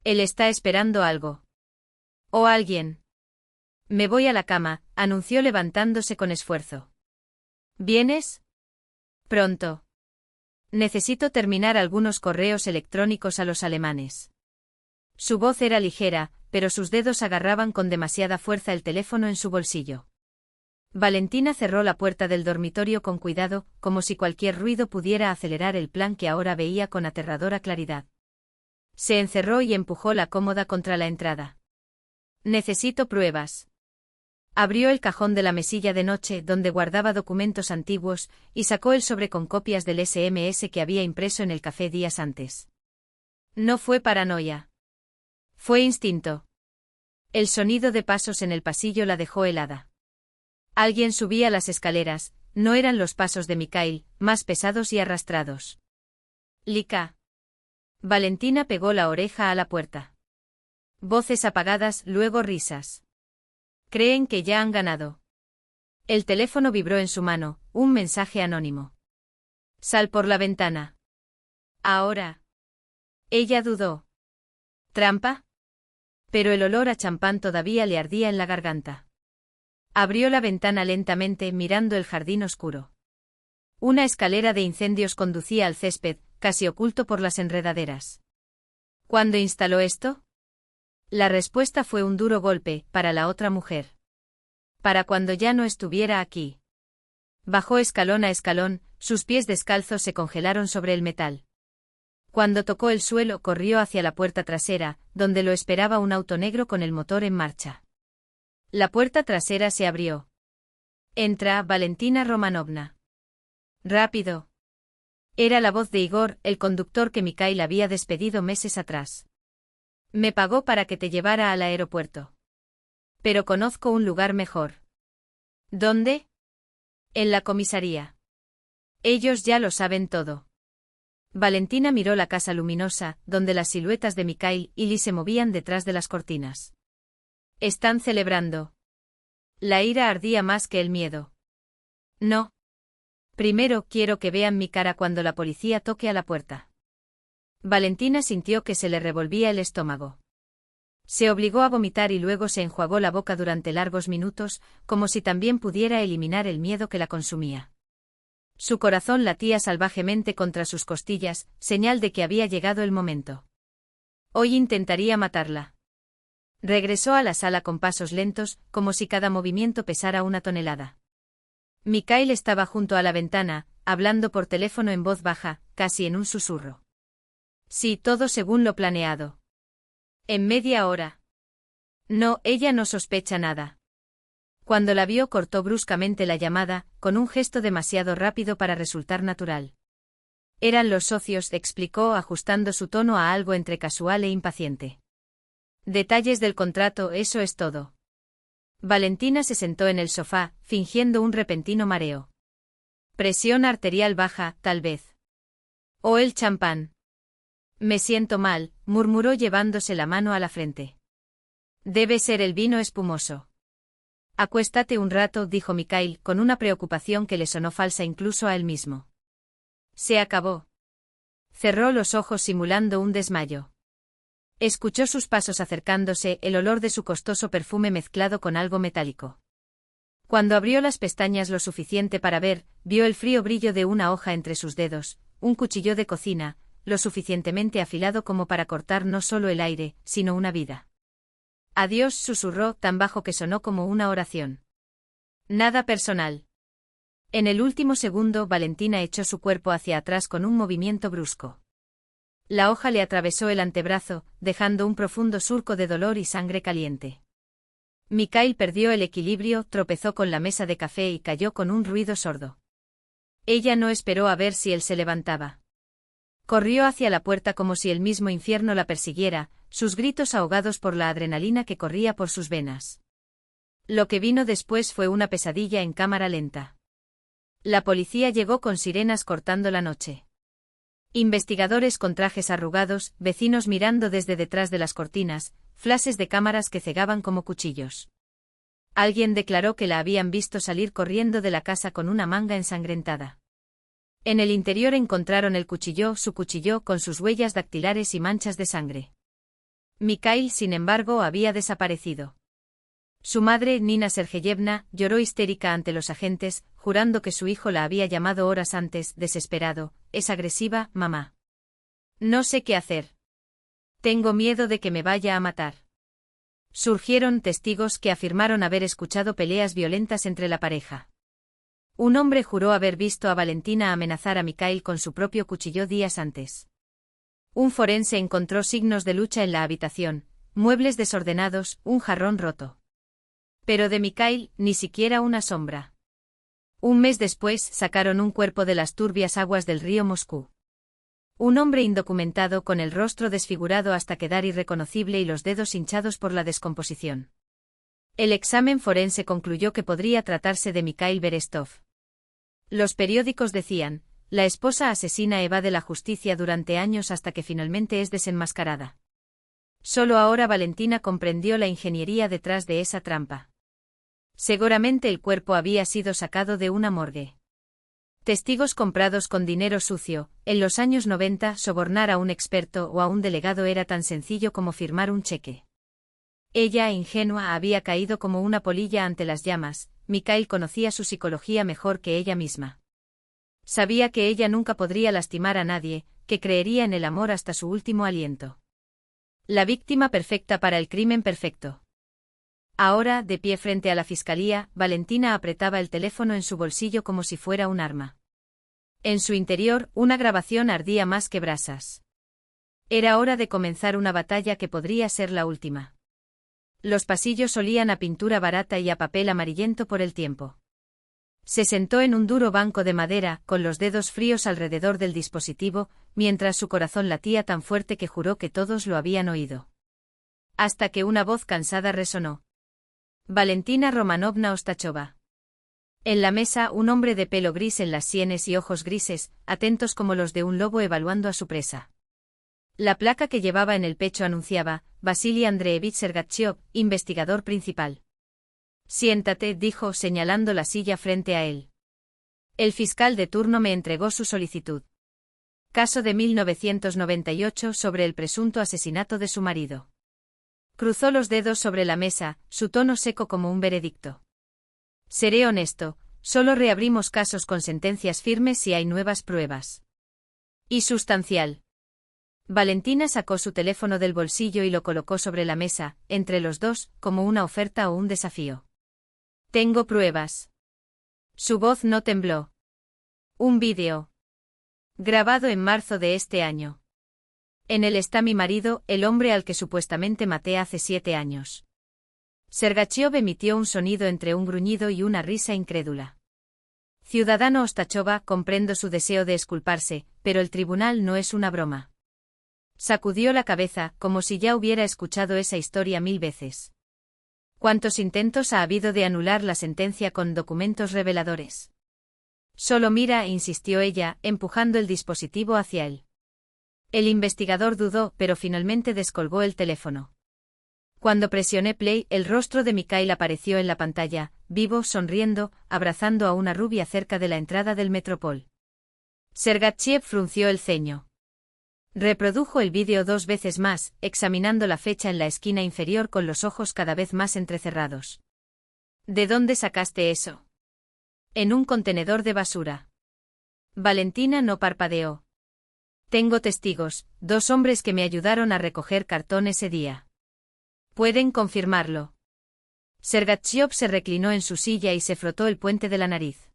Él está esperando algo. ¿O alguien? Me voy a la cama, anunció levantándose con esfuerzo. ¿Vienes? Pronto. Necesito terminar algunos correos electrónicos a los alemanes. Su voz era ligera, pero sus dedos agarraban con demasiada fuerza el teléfono en su bolsillo. Valentina cerró la puerta del dormitorio con cuidado, como si cualquier ruido pudiera acelerar el plan que ahora veía con aterradora claridad. Se encerró y empujó la cómoda contra la entrada. Necesito pruebas. Abrió el cajón de la mesilla de noche donde guardaba documentos antiguos y sacó el sobre con copias del SMS que había impreso en el café días antes. No fue paranoia. Fue instinto. El sonido de pasos en el pasillo la dejó helada. Alguien subía las escaleras, no eran los pasos de Mikhail, más pesados y arrastrados. Lika. Valentina pegó la oreja a la puerta. Voces apagadas, luego risas. Creen que ya han ganado. El teléfono vibró en su mano, un mensaje anónimo. Sal por la ventana. Ahora. Ella dudó. ¿Trampa? Pero el olor a champán todavía le ardía en la garganta. Abrió la ventana lentamente mirando el jardín oscuro. Una escalera de incendios conducía al césped, casi oculto por las enredaderas. ¿Cuándo instaló esto? La respuesta fue un duro golpe, para la otra mujer. Para cuando ya no estuviera aquí. Bajó escalón a escalón, sus pies descalzos se congelaron sobre el metal. Cuando tocó el suelo, corrió hacia la puerta trasera, donde lo esperaba un auto negro con el motor en marcha. La puerta trasera se abrió. Entra, Valentina Romanovna. Rápido. Era la voz de Igor, el conductor que Mikhail había despedido meses atrás. Me pagó para que te llevara al aeropuerto. Pero conozco un lugar mejor. ¿Dónde? En la comisaría. Ellos ya lo saben todo. Valentina miró la casa luminosa, donde las siluetas de Mikhail y Lee se movían detrás de las cortinas. Están celebrando. La ira ardía más que el miedo. No. Primero quiero que vean mi cara cuando la policía toque a la puerta. Valentina sintió que se le revolvía el estómago. Se obligó a vomitar y luego se enjuagó la boca durante largos minutos, como si también pudiera eliminar el miedo que la consumía. Su corazón latía salvajemente contra sus costillas, señal de que había llegado el momento. Hoy intentaría matarla. Regresó a la sala con pasos lentos, como si cada movimiento pesara una tonelada. Mikhail estaba junto a la ventana, hablando por teléfono en voz baja, casi en un susurro. Sí, todo según lo planeado. En media hora. No, ella no sospecha nada. Cuando la vio cortó bruscamente la llamada, con un gesto demasiado rápido para resultar natural. Eran los socios, explicó ajustando su tono a algo entre casual e impaciente. Detalles del contrato, eso es todo. Valentina se sentó en el sofá, fingiendo un repentino mareo. Presión arterial baja, tal vez. O el champán. Me siento mal, murmuró llevándose la mano a la frente. Debe ser el vino espumoso. Acuéstate un rato, dijo Mikhail, con una preocupación que le sonó falsa incluso a él mismo. Se acabó. Cerró los ojos simulando un desmayo. Escuchó sus pasos acercándose, el olor de su costoso perfume mezclado con algo metálico. Cuando abrió las pestañas lo suficiente para ver, vio el frío brillo de una hoja entre sus dedos, un cuchillo de cocina, lo suficientemente afilado como para cortar no solo el aire, sino una vida. Adiós, susurró, tan bajo que sonó como una oración. Nada personal. En el último segundo, Valentina echó su cuerpo hacia atrás con un movimiento brusco. La hoja le atravesó el antebrazo, dejando un profundo surco de dolor y sangre caliente. Mikhail perdió el equilibrio, tropezó con la mesa de café y cayó con un ruido sordo. Ella no esperó a ver si él se levantaba. Corrió hacia la puerta como si el mismo infierno la persiguiera, sus gritos ahogados por la adrenalina que corría por sus venas. Lo que vino después fue una pesadilla en cámara lenta. La policía llegó con sirenas cortando la noche. Investigadores con trajes arrugados, vecinos mirando desde detrás de las cortinas, flashes de cámaras que cegaban como cuchillos. Alguien declaró que la habían visto salir corriendo de la casa con una manga ensangrentada. En el interior encontraron su cuchillo con sus huellas dactilares y manchas de sangre. Mikhail, sin embargo, había desaparecido. Su madre, Nina Sergeyevna, lloró histérica ante los agentes, jurando que su hijo la había llamado horas antes, desesperado. «Es agresiva, mamá. No sé qué hacer. Tengo miedo de que me vaya a matar». Surgieron testigos que afirmaron haber escuchado peleas violentas entre la pareja. Un hombre juró haber visto a Valentina amenazar a Mikhail con su propio cuchillo días antes. Un forense encontró signos de lucha en la habitación, muebles desordenados, un jarrón roto. Pero de Mikhail, ni siquiera una sombra. Un mes después sacaron un cuerpo de las turbias aguas del río Moscú. Un hombre indocumentado con el rostro desfigurado hasta quedar irreconocible y los dedos hinchados por la descomposición. El examen forense concluyó que podría tratarse de Mikhail Berestov. Los periódicos decían, la esposa asesina evade la justicia durante años hasta que finalmente es desenmascarada. Solo ahora Valentina comprendió la ingeniería detrás de esa trampa. Seguramente el cuerpo había sido sacado de una morgue. Testigos comprados con dinero sucio. En los años 90, sobornar a un experto o a un delegado era tan sencillo como firmar un cheque. Ella, ingenua, había caído como una polilla ante las llamas. Mikhail conocía su psicología mejor que ella misma. Sabía que ella nunca podría lastimar a nadie, que creería en el amor hasta su último aliento. La víctima perfecta para el crimen perfecto. Ahora, de pie frente a la fiscalía, Valentina apretaba el teléfono en su bolsillo como si fuera un arma. En su interior, una grabación ardía más que brasas. Era hora de comenzar una batalla que podría ser la última. Los pasillos olían a pintura barata y a papel amarillento por el tiempo. Se sentó en un duro banco de madera, con los dedos fríos alrededor del dispositivo, mientras su corazón latía tan fuerte que juró que todos lo habían oído. Hasta que una voz cansada resonó. Valentina Romanovna Ostachova. En la mesa, un hombre de pelo gris en las sienes y ojos grises, atentos como los de un lobo evaluando a su presa. La placa que llevaba en el pecho anunciaba, Vasily Andreevich Sergachev, investigador principal. Siéntate, dijo, señalando la silla frente a él. El fiscal de turno me entregó su solicitud. Caso de 1998 sobre el presunto asesinato de su marido. Cruzó los dedos sobre la mesa, su tono seco como un veredicto. Seré honesto, solo reabrimos casos con sentencias firmes si hay nuevas pruebas. Y sustancial. Valentina sacó su teléfono del bolsillo y lo colocó sobre la mesa, entre los dos, como una oferta o un desafío. Tengo pruebas. Su voz no tembló. Un vídeo. Grabado en marzo de este año. En él está mi marido, el hombre al que supuestamente maté hace 7 años. Sergachev emitió un sonido entre un gruñido y una risa incrédula. Ciudadano Ostachova, comprendo su deseo de exculparse, pero el tribunal no es una broma. Sacudió la cabeza, como si ya hubiera escuchado esa historia 1000 veces. ¿Cuántos intentos ha habido de anular la sentencia con documentos reveladores? Solo mira, insistió ella, empujando el dispositivo hacia él. El investigador dudó, pero finalmente descolgó el teléfono. Cuando presioné play, el rostro de Mikhail apareció en la pantalla, vivo, sonriendo, abrazando a una rubia cerca de la entrada del Metropol. Sergachev frunció el ceño. Reprodujo el vídeo 2 veces más, examinando la fecha en la esquina inferior con los ojos cada vez más entrecerrados. ¿De dónde sacaste eso? En un contenedor de basura. Valentina no parpadeó. Tengo testigos, 2 hombres que me ayudaron a recoger cartón ese día. ¿Pueden confirmarlo? Sergachev se reclinó en su silla y se frotó el puente de la nariz.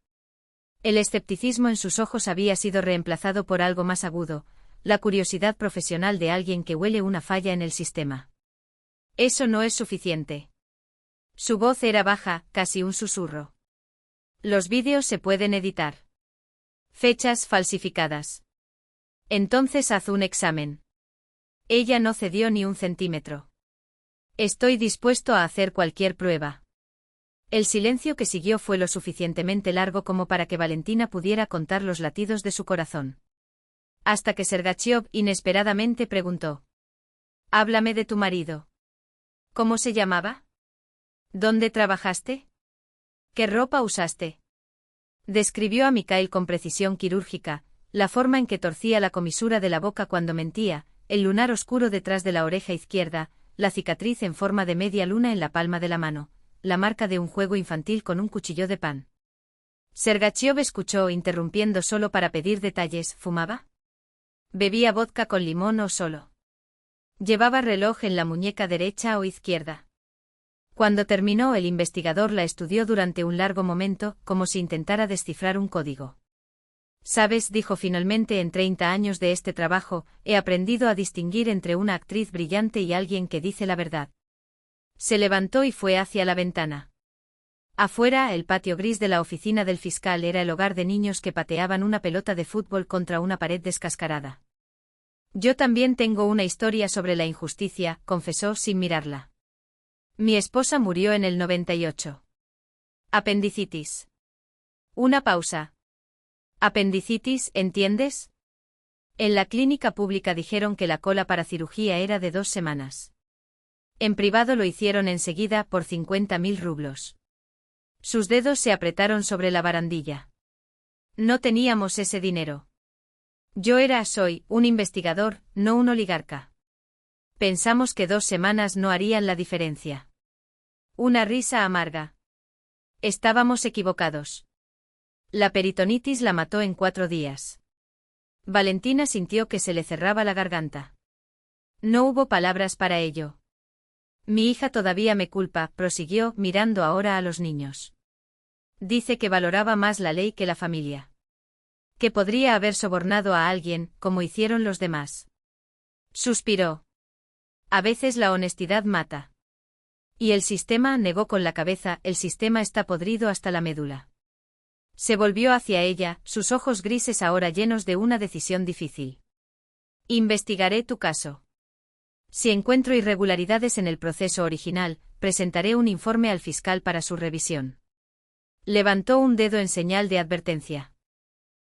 El escepticismo en sus ojos había sido reemplazado por algo más agudo, la curiosidad profesional de alguien que huele una falla en el sistema. Eso no es suficiente. Su voz era baja, casi un susurro. Los vídeos se pueden editar. Fechas falsificadas. Entonces haz un examen. Ella no cedió ni un centímetro. Estoy dispuesto a hacer cualquier prueba. El silencio que siguió fue lo suficientemente largo como para que Valentina pudiera contar los latidos de su corazón. Hasta que Sergachev inesperadamente preguntó. Háblame de tu marido. ¿Cómo se llamaba? ¿Dónde trabajaste? ¿Qué ropa usaste? Describió a Mikhail con precisión quirúrgica, la forma en que torcía la comisura de la boca cuando mentía, el lunar oscuro detrás de la oreja izquierda, la cicatriz en forma de media luna en la palma de la mano, la marca de un juego infantil con un cuchillo de pan. Sergachev escuchó, interrumpiendo solo para pedir detalles. ¿Fumaba? ¿Bebía vodka con limón o solo? ¿Llevaba reloj en la muñeca derecha o izquierda? Cuando terminó, el investigador la estudió durante un largo momento, como si intentara descifrar un código. Sabes, dijo finalmente, en 30 años de este trabajo, he aprendido a distinguir entre una actriz brillante y alguien que dice la verdad. Se levantó y fue hacia la ventana. Afuera, el patio gris de la oficina del fiscal era el hogar de niños que pateaban una pelota de fútbol contra una pared descascarada. Yo también tengo una historia sobre la injusticia, confesó sin mirarla. Mi esposa murió en el 98. Apendicitis. Una pausa. Apendicitis, ¿entiendes? En la clínica pública dijeron que la cola para cirugía era de 2 semanas. En privado lo hicieron enseguida por 50.000 rublos. Sus dedos se apretaron sobre la barandilla. No teníamos ese dinero. Soy un investigador, no un oligarca. Pensamos que 2 semanas no harían la diferencia. Una risa amarga. Estábamos equivocados. La peritonitis la mató en 4 días. Valentina sintió que se le cerraba la garganta. No hubo palabras para ello. Mi hija todavía me culpa, prosiguió, mirando ahora a los niños. Dice que valoraba más la ley que la familia. Que podría haber sobornado a alguien, como hicieron los demás. Suspiró. A veces la honestidad mata. Y el sistema, negó con la cabeza, el sistema está podrido hasta la médula. Se volvió hacia ella, sus ojos grises ahora llenos de una decisión difícil. Investigaré tu caso. Si encuentro irregularidades en el proceso original, presentaré un informe al fiscal para su revisión. Levantó un dedo en señal de advertencia.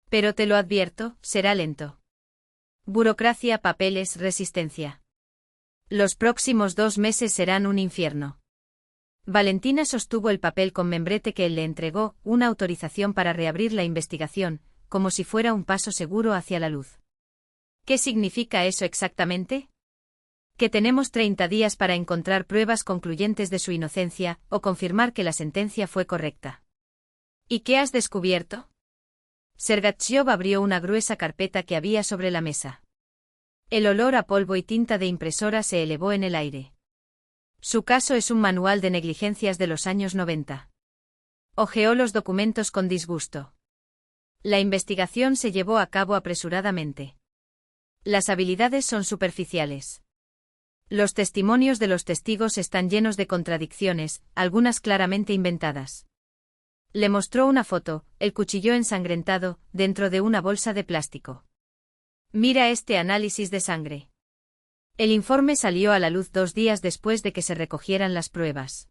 Pero te lo advierto, será lento. Burocracia, papeles, resistencia. Los próximos 2 meses serán un infierno. Valentina sostuvo el papel con membrete que él le entregó, una autorización para reabrir la investigación, como si fuera un paso seguro hacia la luz. ¿Qué significa eso exactamente? Que tenemos 30 días para encontrar pruebas concluyentes de su inocencia, o confirmar que la sentencia fue correcta. ¿Y qué has descubierto? Sergachev abrió una gruesa carpeta que había sobre la mesa. El olor a polvo y tinta de impresora se elevó en el aire. Su caso es un manual de negligencias de los años 90. Hojeó los documentos con disgusto. La investigación se llevó a cabo apresuradamente. Las habilidades son superficiales. Los testimonios de los testigos están llenos de contradicciones, algunas claramente inventadas. Le mostró una foto, el cuchillo ensangrentado, dentro de una bolsa de plástico. Mira este análisis de sangre. El informe salió a la luz 2 días después de que se recogieran las pruebas.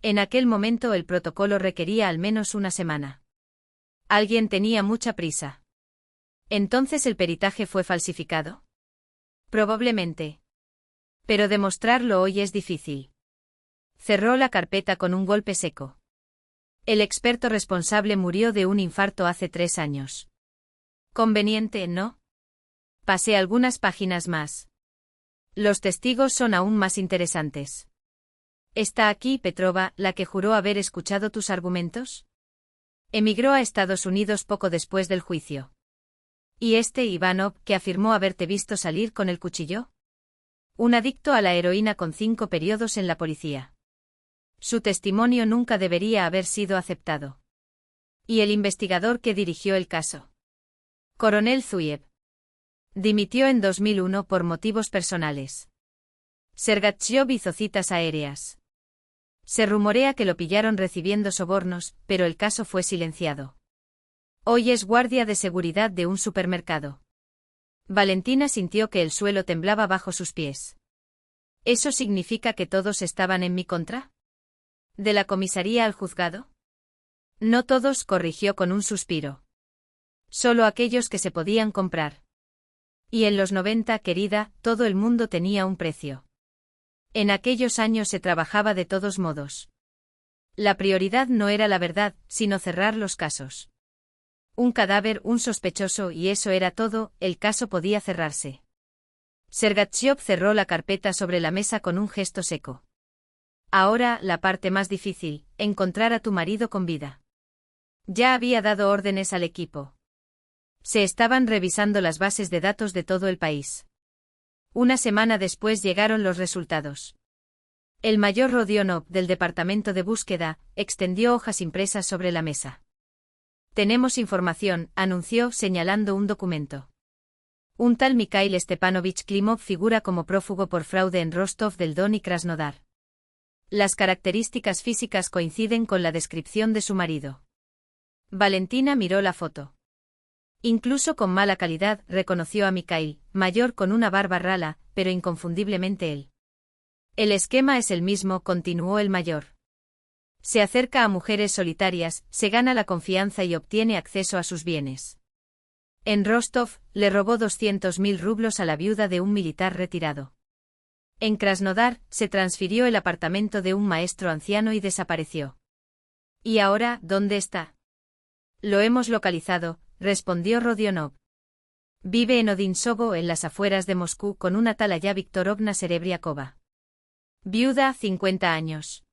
En aquel momento el protocolo requería al menos 1 semana. Alguien tenía mucha prisa. ¿Entonces el peritaje fue falsificado? Probablemente. Pero demostrarlo hoy es difícil. Cerró la carpeta con un golpe seco. El experto responsable murió de un infarto hace 3 años. Conveniente, ¿no? Pasé algunas páginas más. Los testigos son aún más interesantes. ¿Está aquí Petrova, la que juró haber escuchado tus argumentos? Emigró a Estados Unidos poco después del juicio. ¿Y Ivanov, que afirmó haberte visto salir con el cuchillo? Un adicto a la heroína con 5 periodos en la policía. Su testimonio nunca debería haber sido aceptado. ¿Y el investigador que dirigió el caso? Coronel Zuyev. Dimitió en 2001 por motivos personales. Sergachev hizo citas aéreas. Se rumorea que lo pillaron recibiendo sobornos, pero el caso fue silenciado. Hoy es guardia de seguridad de un supermercado. Valentina sintió que el suelo temblaba bajo sus pies. ¿Eso significa que todos estaban en mi contra? ¿De la comisaría al juzgado? No todos, corrigió con un suspiro. Solo aquellos que se podían comprar. Y en los 90, querida, todo el mundo tenía un precio. En aquellos años se trabajaba de todos modos. La prioridad no era la verdad, sino cerrar los casos. Un cadáver, un sospechoso y eso era todo, el caso podía cerrarse. Sergachev cerró la carpeta sobre la mesa con un gesto seco. Ahora, la parte más difícil, encontrar a tu marido con vida. Ya había dado órdenes al equipo. Se estaban revisando las bases de datos de todo el país. Una semana después llegaron los resultados. El mayor Rodionov, del departamento de búsqueda, extendió hojas impresas sobre la mesa. Tenemos información, anunció, señalando un documento. Un tal Mikhail Stepanovich Klimov figura como prófugo por fraude en Rostov del Don y Krasnodar. Las características físicas coinciden con la descripción de su marido. Valentina miró la foto. Incluso con mala calidad, reconoció a Mikhail, mayor con una barba rala, pero inconfundiblemente él. El esquema es el mismo, continuó el mayor. Se acerca a mujeres solitarias, se gana la confianza y obtiene acceso a sus bienes. En Rostov, le robó 200.000 rublos a la viuda de un militar retirado. En Krasnodar, se transfirió el apartamento de un maestro anciano y desapareció. ¿Y ahora, dónde está? Lo hemos localizado, respondió Rodionov. Vive en Odinsovo, en las afueras de Moscú, con una tal Aya Viktorovna Serebriakova. Viuda, 50 años.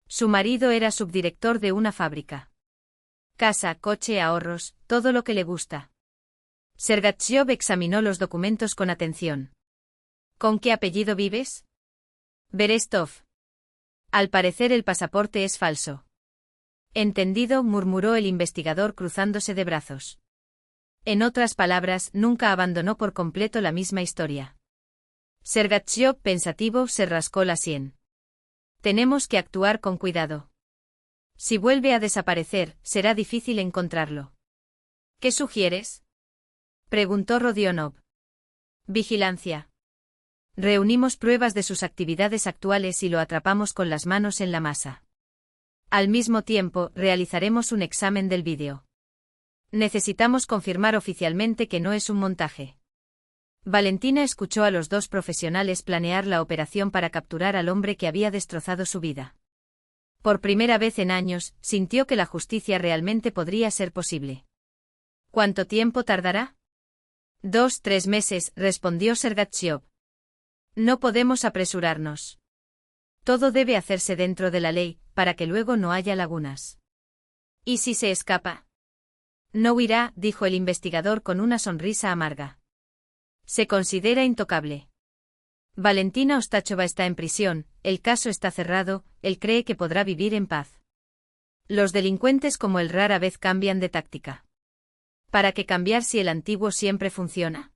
Su marido era subdirector de una fábrica. Casa, coche, ahorros, todo lo que le gusta. Sergachev examinó los documentos con atención. ¿Con qué apellido vives? Berestov. Al parecer el pasaporte es falso. Entendido, murmuró el investigador cruzándose de brazos. En otras palabras, nunca abandonó por completo la misma historia. Sergachev, pensativo, se rascó la sien. Tenemos que actuar con cuidado. Si vuelve a desaparecer, será difícil encontrarlo. ¿Qué sugieres? Preguntó Rodionov. Vigilancia. Reunimos pruebas de sus actividades actuales y lo atrapamos con las manos en la masa. Al mismo tiempo, realizaremos un examen del vídeo. Necesitamos confirmar oficialmente que no es un montaje. Valentina escuchó a los dos profesionales planear la operación para capturar al hombre que había destrozado su vida. Por primera vez en años, sintió que la justicia realmente podría ser posible. ¿Cuánto tiempo tardará? 2-3 meses, respondió Sergachev. No podemos apresurarnos. Todo debe hacerse dentro de la ley, para que luego no haya lagunas. ¿Y si se escapa? No huirá, dijo el investigador con una sonrisa amarga. Se considera intocable. Valentina Ostachova está en prisión, el caso está cerrado, él cree que podrá vivir en paz. Los delincuentes como él rara vez cambian de táctica. ¿Para qué cambiar si el antiguo siempre funciona?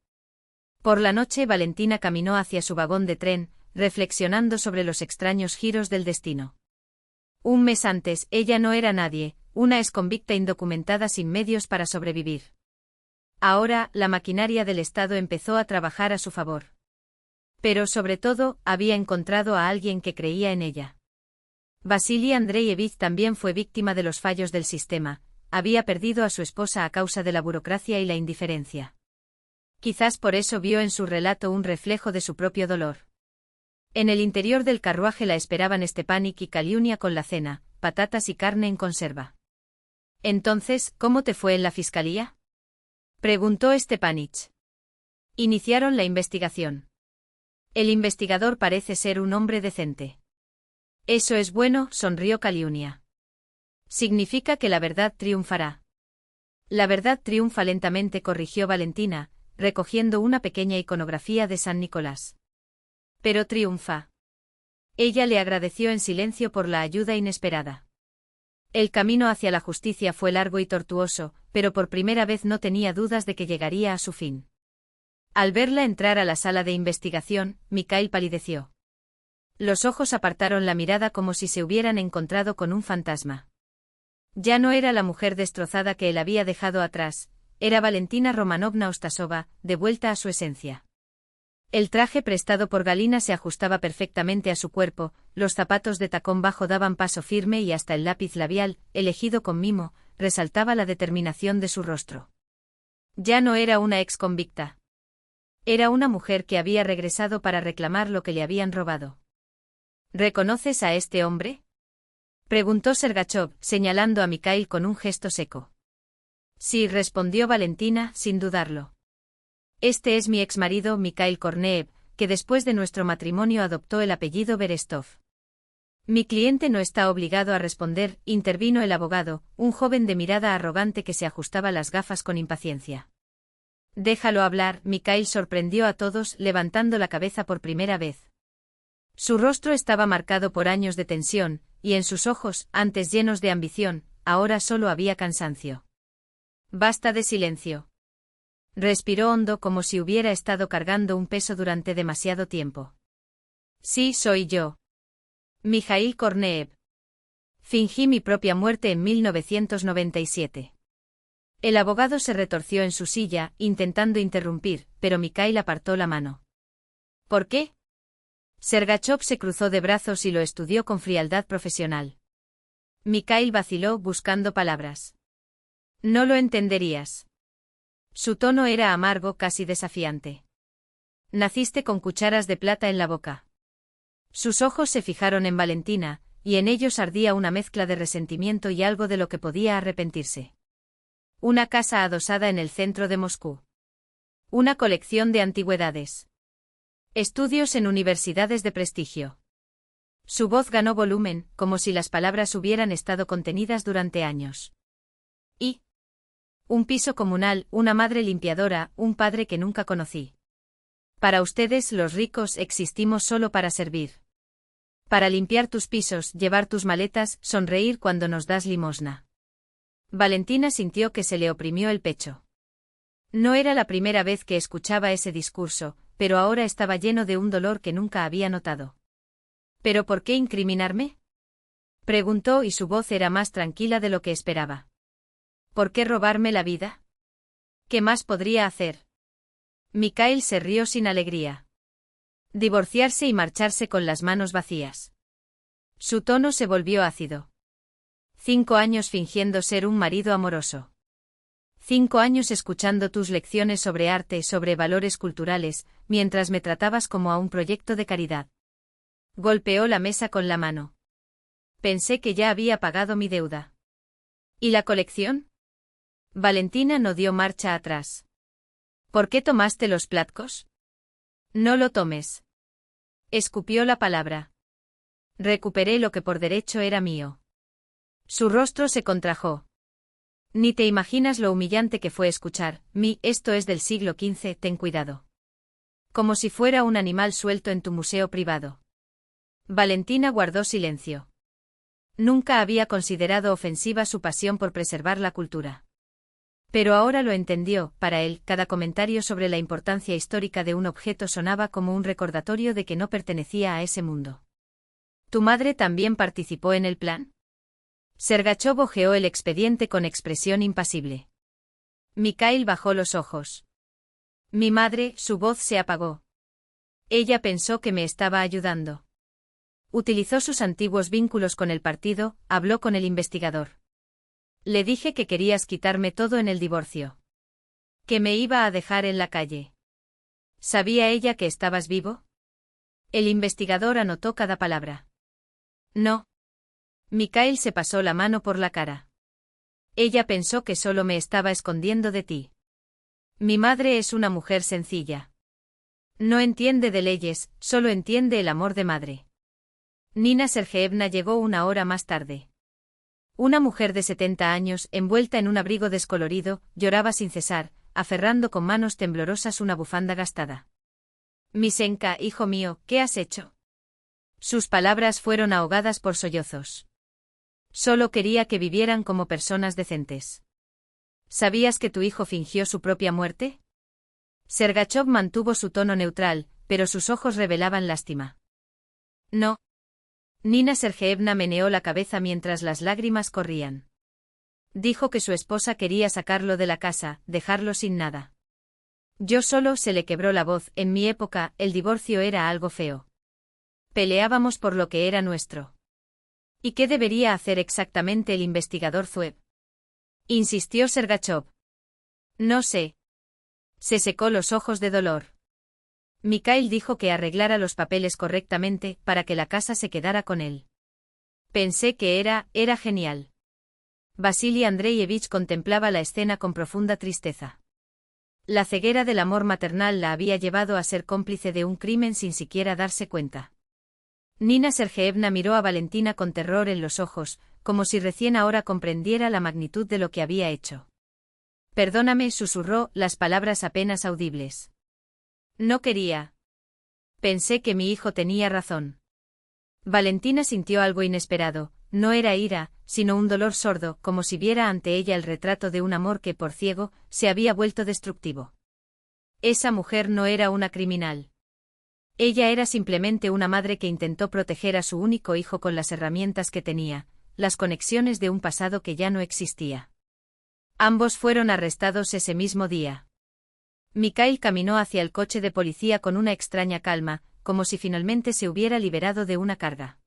Por la noche Valentina caminó hacia su vagón de tren, reflexionando sobre los extraños giros del destino. Un mes antes, ella no era nadie, una exconvicta indocumentada sin medios para sobrevivir. Ahora, la maquinaria del Estado empezó a trabajar a su favor. Pero sobre todo, había encontrado a alguien que creía en ella. Vasily Andreyevich también fue víctima de los fallos del sistema, había perdido a su esposa a causa de la burocracia y la indiferencia. Quizás por eso vio en su relato un reflejo de su propio dolor. En el interior del carruaje la esperaban Stepanik y Kaliunia con la cena, patatas y carne en conserva. Entonces, ¿cómo te fue en la fiscalía? Preguntó Stepanich. Iniciaron la investigación. El investigador parece ser un hombre decente. Eso es bueno, sonrió Kaliunia. Significa que la verdad triunfará. La verdad triunfa lentamente, corrigió Valentina, recogiendo una pequeña iconografía de San Nicolás. Pero triunfa. Ella le agradeció en silencio por la ayuda inesperada. El camino hacia la justicia fue largo y tortuoso, pero por primera vez no tenía dudas de que llegaría a su fin. Al verla entrar a la sala de investigación, Mikhail palideció. Los ojos apartaron la mirada como si se hubieran encontrado con un fantasma. Ya no era la mujer destrozada que él había dejado atrás, era Valentina Romanovna Ostasova, de vuelta a su esencia. El traje prestado por Galina se ajustaba perfectamente a su cuerpo, los zapatos de tacón bajo daban paso firme y hasta el lápiz labial, elegido con mimo, resaltaba la determinación de su rostro. Ya no era una ex convicta. Era una mujer que había regresado para reclamar lo que le habían robado. ¿Reconoces a este hombre? Preguntó Sergachov, señalando a Mikhail con un gesto seco. Sí, respondió Valentina, sin dudarlo. Este es mi exmarido Mikhail Korneev, que después de nuestro matrimonio adoptó el apellido Berestov. Mi cliente no está obligado a responder, intervino el abogado, un joven de mirada arrogante que se ajustaba las gafas con impaciencia. Déjalo hablar, Mikhail sorprendió a todos, levantando la cabeza por primera vez. Su rostro estaba marcado por años de tensión, y en sus ojos, antes llenos de ambición, ahora solo había cansancio. Basta de silencio. Respiró hondo como si hubiera estado cargando un peso durante demasiado tiempo. Sí, soy yo. Mikhail Korneev. Fingí mi propia muerte en 1997. El abogado se retorció en su silla, intentando interrumpir, pero Mikhail apartó la mano. ¿Por qué? Sergachov se cruzó de brazos y lo estudió con frialdad profesional. Mikhail vaciló, buscando palabras. No lo entenderías. Su tono era amargo, casi desafiante. Naciste con cucharas de plata en la boca. Sus ojos se fijaron en Valentina, y en ellos ardía una mezcla de resentimiento y algo de lo que podía arrepentirse. Una casa adosada en el centro de Moscú. Una colección de antigüedades. Estudios en universidades de prestigio. Su voz ganó volumen, como si las palabras hubieran estado contenidas durante años. Y un piso comunal, una madre limpiadora, un padre que nunca conocí. Para ustedes, los ricos, existimos solo para servir. Para limpiar tus pisos, llevar tus maletas, sonreír cuando nos das limosna. Valentina sintió que se le oprimió el pecho. No era la primera vez que escuchaba ese discurso, pero ahora estaba lleno de un dolor que nunca había notado. ¿Pero por qué incriminarme? Preguntó y su voz era más tranquila de lo que esperaba. ¿Por qué robarme la vida? ¿Qué más podría hacer? Mikhail se rió sin alegría. Divorciarse y marcharse con las manos vacías. Su tono se volvió ácido. 5 años fingiendo ser un marido amoroso. 5 años escuchando tus lecciones sobre arte, sobre valores culturales, mientras me tratabas como a un proyecto de caridad. Golpeó la mesa con la mano. Pensé que ya había pagado mi deuda. ¿Y la colección? Valentina no dio marcha atrás. ¿Por qué tomaste los platkos? No lo tomes. Escupió la palabra. Recuperé lo que por derecho era mío. Su rostro se contrajo. Ni te imaginas lo humillante que fue escuchar, esto es del siglo XV, ten cuidado. Como si fuera un animal suelto en tu museo privado. Valentina guardó silencio. Nunca había considerado ofensiva su pasión por preservar la cultura. Pero ahora lo entendió, para él, cada comentario sobre la importancia histórica de un objeto sonaba como un recordatorio de que no pertenecía a ese mundo. ¿Tu madre también participó en el plan? Sergachov hojeó el expediente con expresión impasible. Mikhail bajó los ojos. Mi madre, su voz se apagó. Ella pensó que me estaba ayudando. Utilizó sus antiguos vínculos con el partido, habló con el investigador. Le dije que querías quitarme todo en el divorcio. Que me iba a dejar en la calle. ¿Sabía ella que estabas vivo? El investigador anotó cada palabra. No. Mikhail se pasó la mano por la cara. Ella pensó que solo me estaba escondiendo de ti. Mi madre es una mujer sencilla. No entiende de leyes, solo entiende el amor de madre. Nina Sergeevna llegó 1 hora más tarde. Una mujer de 70 años, envuelta en un abrigo descolorido, lloraba sin cesar, aferrando con manos temblorosas una bufanda gastada. Misenka, hijo mío, ¿qué has hecho? Sus palabras fueron ahogadas por sollozos. Solo quería que vivieran como personas decentes. ¿Sabías que tu hijo fingió su propia muerte? Sergachov mantuvo su tono neutral, pero sus ojos revelaban lástima. No. Nina Sergeevna meneó la cabeza mientras las lágrimas corrían. Dijo que su esposa quería sacarlo de la casa, dejarlo sin nada. Yo solo, se le quebró la voz, en mi época, el divorcio era algo feo. Peleábamos por lo que era nuestro. ¿Y qué debería hacer exactamente el investigador Zuev? Insistió Sergachov. No sé. Se secó los ojos de dolor. Mikhail dijo que arreglara los papeles correctamente para que la casa se quedara con él. Pensé que era genial. Vasily Andreyevich contemplaba la escena con profunda tristeza. La ceguera del amor maternal la había llevado a ser cómplice de un crimen sin siquiera darse cuenta. Nina Sergeevna miró a Valentina con terror en los ojos, como si recién ahora comprendiera la magnitud de lo que había hecho. Perdóname, susurró, las palabras apenas audibles. No quería. Pensé que mi hijo tenía razón. Valentina sintió algo inesperado, no era ira, sino un dolor sordo, como si viera ante ella el retrato de un amor que, por ciego, se había vuelto destructivo. Esa mujer no era una criminal. Ella era simplemente una madre que intentó proteger a su único hijo con las herramientas que tenía, las conexiones de un pasado que ya no existía. Ambos fueron arrestados ese mismo día. Mikhail caminó hacia el coche de policía con una extraña calma, como si finalmente se hubiera liberado de una carga.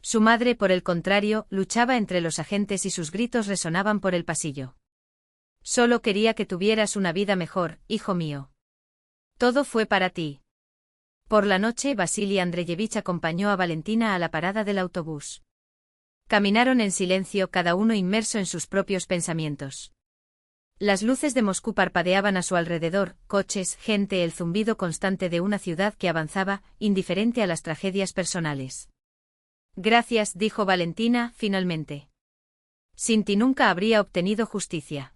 Su madre, por el contrario, luchaba entre los agentes y sus gritos resonaban por el pasillo. Solo quería que tuvieras una vida mejor, hijo mío. Todo fue para ti. Por la noche, Vasily Andreyevich acompañó a Valentina a la parada del autobús. Caminaron en silencio, cada uno inmerso en sus propios pensamientos. Las luces de Moscú parpadeaban a su alrededor, coches, gente, el zumbido constante de una ciudad que avanzaba, indiferente a las tragedias personales. Gracias, dijo Valentina, finalmente. Sin ti nunca habría obtenido justicia.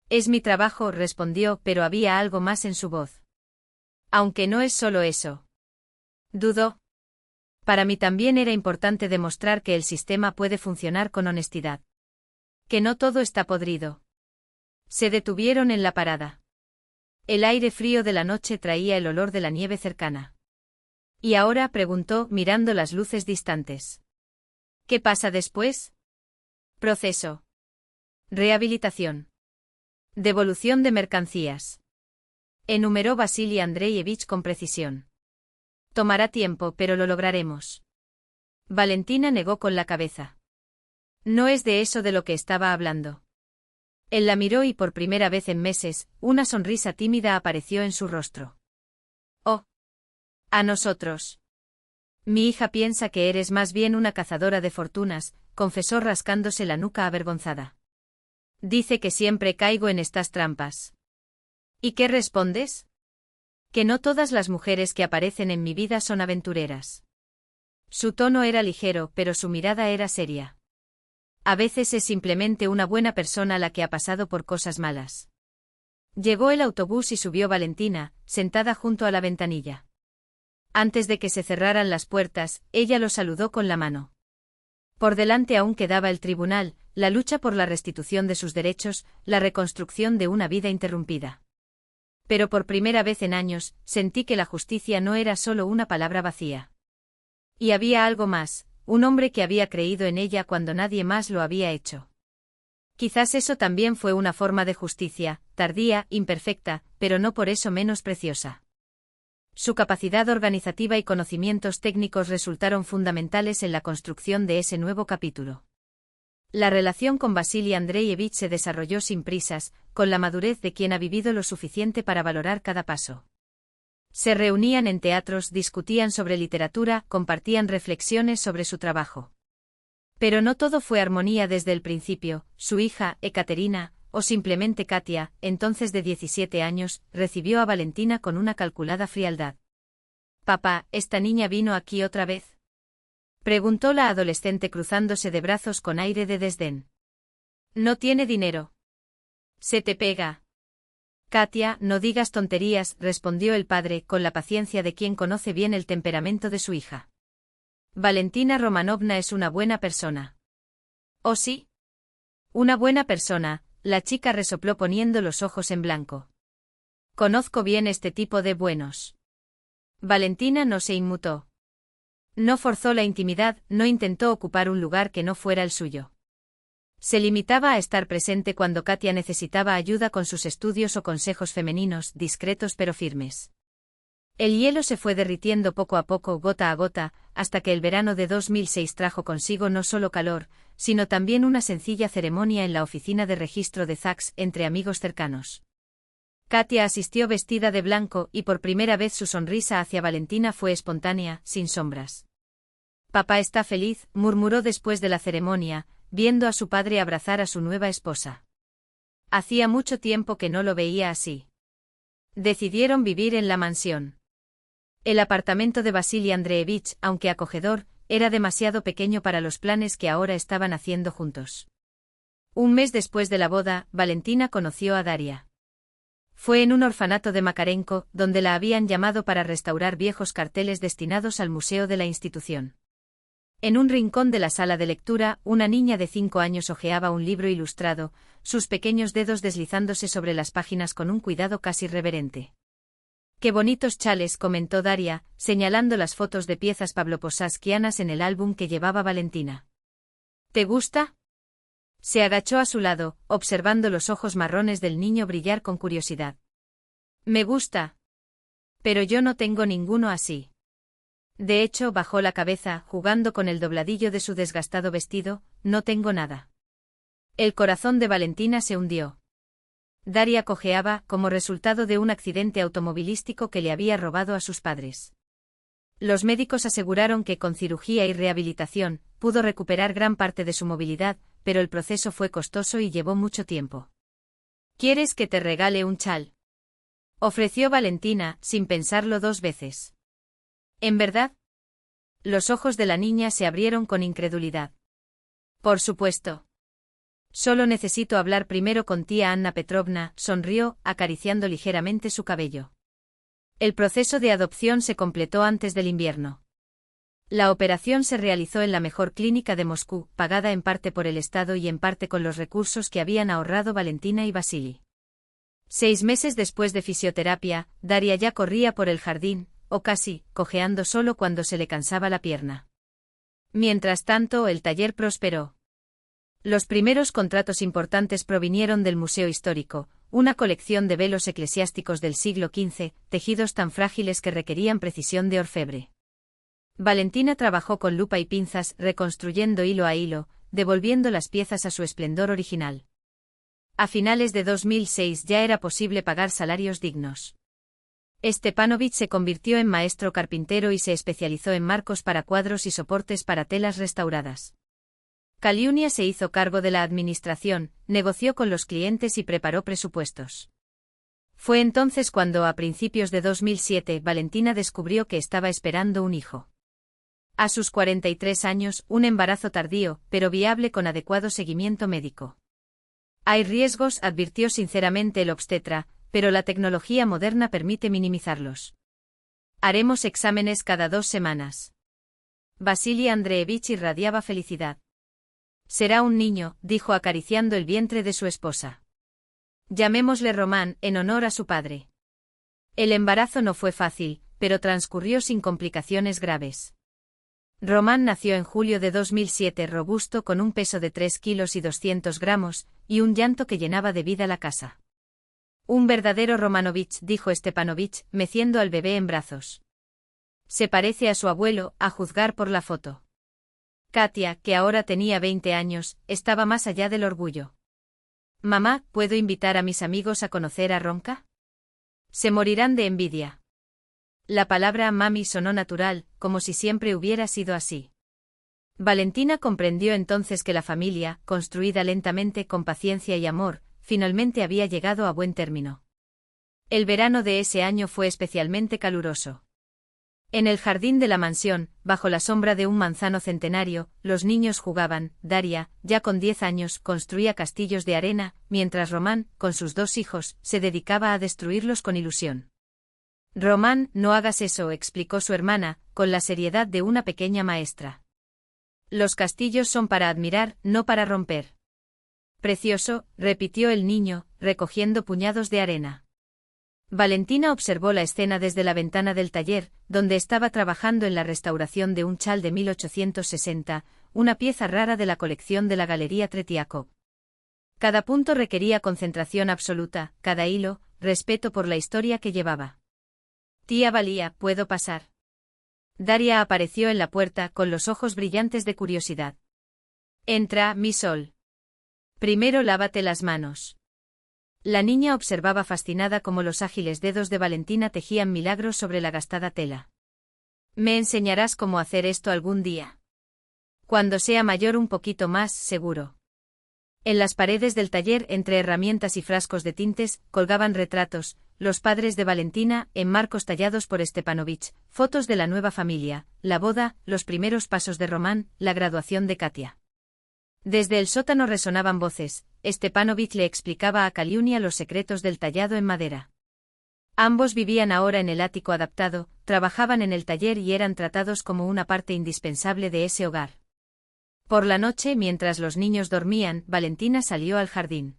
Es mi trabajo, respondió, pero había algo más en su voz. Aunque no es solo eso. Dudó. Para mí también era importante demostrar que el sistema puede funcionar con honestidad. Que no todo está podrido. Se detuvieron en la parada. El aire frío de la noche traía el olor de la nieve cercana. ¿Y ahora?, preguntó, mirando las luces distantes. ¿Qué pasa después? Proceso. Rehabilitación. Devolución de mercancías. Enumeró Vasily Andreyevich con precisión. Tomará tiempo, pero lo lograremos. Valentina negó con la cabeza. No es de eso de lo que estaba hablando. Él la miró y por primera vez en meses, una sonrisa tímida apareció en su rostro. Oh. A nosotros. Mi hija piensa que eres más bien una cazadora de fortunas, confesó rascándose la nuca avergonzada. Dice que siempre caigo en estas trampas. ¿Y qué respondes? Que no todas las mujeres que aparecen en mi vida son aventureras. Su tono era ligero, pero su mirada era seria. A veces es simplemente una buena persona la que ha pasado por cosas malas. Llegó el autobús y subió Valentina, sentada junto a la ventanilla. Antes de que se cerraran las puertas, ella lo saludó con la mano. Por delante aún quedaba el tribunal, la lucha por la restitución de sus derechos, la reconstrucción de una vida interrumpida. Pero por primera vez en años, sentí que la justicia no era solo una palabra vacía. Y había algo más, un hombre que había creído en ella cuando nadie más lo había hecho. Quizás eso también fue una forma de justicia, tardía, imperfecta, pero no por eso menos preciosa. Su capacidad organizativa y conocimientos técnicos resultaron fundamentales en la construcción de ese nuevo capítulo. La relación con Vasily Andreyevich se desarrolló sin prisas, con la madurez de quien ha vivido lo suficiente para valorar cada paso. Se reunían en teatros, discutían sobre literatura, compartían reflexiones sobre su trabajo. Pero no todo fue armonía desde el principio. Su hija, Ekaterina, o simplemente Katia, entonces de 17 años, recibió a Valentina con una calculada frialdad. «Papá, ¿esta niña vino aquí otra vez?», preguntó la adolescente cruzándose de brazos con aire de desdén. «No tiene dinero. Se te pega». «Katia, no digas tonterías», respondió el padre, con la paciencia de quien conoce bien el temperamento de su hija. «Valentina Romanovna es una buena persona». «¿Oh sí?». «Una buena persona», la chica resopló poniendo los ojos en blanco. «Conozco bien este tipo de buenos». Valentina no se inmutó. No forzó la intimidad, no intentó ocupar un lugar que no fuera el suyo. Se limitaba a estar presente cuando Katia necesitaba ayuda con sus estudios o consejos femeninos, discretos pero firmes. El hielo se fue derritiendo poco a poco, gota a gota, hasta que el verano de 2006 trajo consigo no solo calor, sino también una sencilla ceremonia en la oficina de registro de Zax entre amigos cercanos. Katia asistió vestida de blanco y por primera vez su sonrisa hacia Valentina fue espontánea, sin sombras. Papá está feliz, murmuró después de la ceremonia, viendo a su padre abrazar a su nueva esposa. Hacía mucho tiempo que no lo veía así. Decidieron vivir en la mansión. El apartamento de Vasili Andreevich, aunque acogedor, era demasiado pequeño para los planes que ahora estaban haciendo juntos. Un mes después de la boda, Valentina conoció a Daria. Fue en un orfanato de Makarenko, donde la habían llamado para restaurar viejos carteles destinados al museo de la institución. En un rincón de la sala de lectura, una niña de 5 años hojeaba un libro ilustrado, sus pequeños dedos deslizándose sobre las páginas con un cuidado casi reverente. «Qué bonitos chales», comentó Daria, señalando las fotos de piezas pavloposaskianas en el álbum que llevaba Valentina. «¿Te gusta?». Se agachó a su lado, observando los ojos marrones del niño brillar con curiosidad. «Me gusta. Pero yo no tengo ninguno así». De hecho, bajó la cabeza, jugando con el dobladillo de su desgastado vestido. «No tengo nada». El corazón de Valentina se hundió. Daria cojeaba, como resultado de un accidente automovilístico que le había robado a sus padres. Los médicos aseguraron que con cirugía y rehabilitación, pudo recuperar gran parte de su movilidad, pero el proceso fue costoso y llevó mucho tiempo. «¿Quieres que te regale un chal?», ofreció Valentina, sin pensarlo 2 veces. «¿En verdad?». Los ojos de la niña se abrieron con incredulidad. «Por supuesto. Solo necesito hablar primero con tía Anna Petrovna», sonrió, acariciando ligeramente su cabello. El proceso de adopción se completó antes del invierno. La operación se realizó en la mejor clínica de Moscú, pagada en parte por el Estado y en parte con los recursos que habían ahorrado Valentina y Vasili. 6 meses después de fisioterapia, Daria ya corría por el jardín, o casi, cojeando solo cuando se le cansaba la pierna. Mientras tanto, el taller prosperó. Los primeros contratos importantes provinieron del Museo Histórico, una colección de velos eclesiásticos del siglo XV, tejidos tan frágiles que requerían precisión de orfebre. Valentina trabajó con lupa y pinzas, reconstruyendo hilo a hilo, devolviendo las piezas a su esplendor original. A finales de 2006 ya era posible pagar salarios dignos. Stepanovich se convirtió en maestro carpintero y se especializó en marcos para cuadros y soportes para telas restauradas. Kaliunia se hizo cargo de la administración, negoció con los clientes y preparó presupuestos. Fue entonces cuando, a principios de 2007, Valentina descubrió que estaba esperando un hijo. A sus 43 años, un embarazo tardío, pero viable con adecuado seguimiento médico. «Hay riesgos», advirtió sinceramente el obstetra, «pero la tecnología moderna permite minimizarlos. Haremos exámenes cada 2 semanas». Vasili Andreevich irradiaba felicidad. «Será un niño», dijo acariciando el vientre de su esposa. «Llamémosle Román, en honor a su padre». El embarazo no fue fácil, pero transcurrió sin complicaciones graves. Román nació en julio de 2007 robusto con un peso de 3 kilos y 200 gramos, y un llanto que llenaba de vida la casa. «Un verdadero Romanovich», dijo Stepanovich, meciendo al bebé en brazos. «Se parece a su abuelo, a juzgar por la foto». Katia, que ahora tenía 20 años, estaba más allá del orgullo. «Mamá, ¿puedo invitar a mis amigos a conocer a Ronka? Se morirán de envidia». La palabra mami sonó natural, como si siempre hubiera sido así. Valentina comprendió entonces que la familia, construida lentamente con paciencia y amor, finalmente había llegado a buen término. El verano de ese año fue especialmente caluroso. En el jardín de la mansión, bajo la sombra de un manzano centenario, los niños jugaban. Daria, ya con 10 años, construía castillos de arena, mientras Román, con sus 2 hijos, se dedicaba a destruirlos con ilusión. «Román, no hagas eso», explicó su hermana, con la seriedad de una pequeña maestra. «Los castillos son para admirar, no para romper». «Precioso», repitió el niño, recogiendo puñados de arena. Valentina observó la escena desde la ventana del taller, donde estaba trabajando en la restauración de un chal de 1860, una pieza rara de la colección de la Galería Tretiakov. Cada punto requería concentración absoluta, cada hilo, respeto por la historia que llevaba. «Tía Valia, ¿puedo pasar?». Daria apareció en la puerta con los ojos brillantes de curiosidad. «Entra, mi sol. Primero lávate las manos». La niña observaba fascinada cómo los ágiles dedos de Valentina tejían milagros sobre la gastada tela. «Me enseñarás cómo hacer esto algún día. Cuando sea mayor un poquito más, seguro». En las paredes del taller, entre herramientas y frascos de tintes, colgaban retratos, los padres de Valentina, en marcos tallados por Stepanovich, fotos de la nueva familia, la boda, los primeros pasos de Román, la graduación de Katia. Desde el sótano resonaban voces. Stepanovich le explicaba a Kaliunia los secretos del tallado en madera. Ambos vivían ahora en el ático adaptado, trabajaban en el taller y eran tratados como una parte indispensable de ese hogar. Por la noche, mientras los niños dormían, Valentina salió al jardín.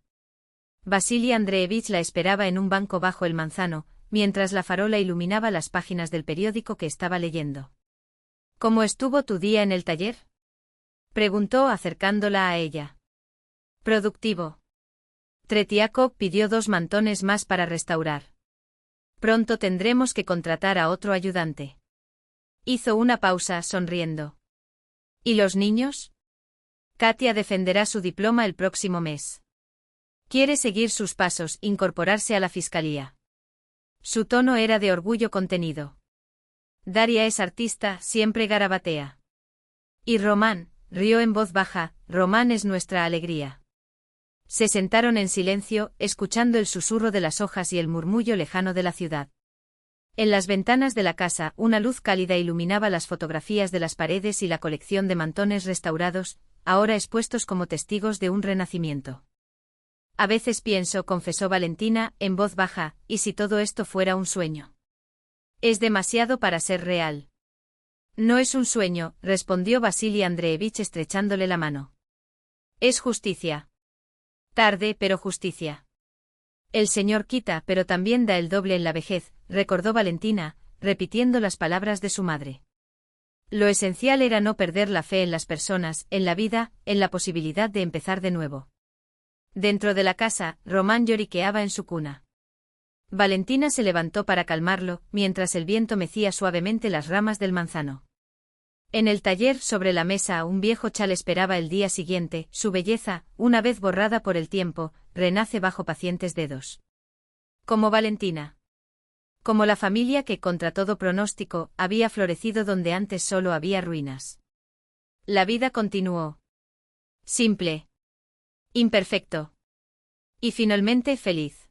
Vasily Andreevich la esperaba en un banco bajo el manzano, mientras la farola iluminaba las páginas del periódico que estaba leyendo. «¿Cómo estuvo tu día en el taller?», preguntó acercándola a ella. «Productivo». Tretiakov pidió 2 mantones más para restaurar. «Pronto tendremos que contratar a otro ayudante». Hizo una pausa, sonriendo. «¿Y los niños?». «Katia defenderá su diploma el próximo mes. Quiere seguir sus pasos, incorporarse a la fiscalía». Su tono era de orgullo contenido. «Daria es artista, siempre garabatea». «¿Y Román?», rió en voz baja. «Román es nuestra alegría». Se sentaron en silencio, escuchando el susurro de las hojas y el murmullo lejano de la ciudad. En las ventanas de la casa, una luz cálida iluminaba las fotografías de las paredes y la colección de mantones restaurados, ahora expuestos como testigos de un renacimiento. «A veces pienso», confesó Valentina, en voz baja, «¿y si todo esto fuera un sueño? Es demasiado para ser real». «No es un sueño», respondió Vasily Andreevich estrechándole la mano. «Es justicia. Tarde, pero justicia. El Señor quita, pero también da el doble en la vejez», recordó Valentina, repitiendo las palabras de su madre. Lo esencial era no perder la fe en las personas, en la vida, en la posibilidad de empezar de nuevo. Dentro de la casa, Román lloriqueaba en su cuna. Valentina se levantó para calmarlo, mientras el viento mecía suavemente las ramas del manzano. En el taller, sobre la mesa, un viejo chal esperaba el día siguiente. Su belleza, una vez borrada por el tiempo, renace bajo pacientes dedos. Como Valentina. Como la familia que, contra todo pronóstico, había florecido donde antes solo había ruinas. La vida continuó. Simple. Imperfecto. Y finalmente feliz.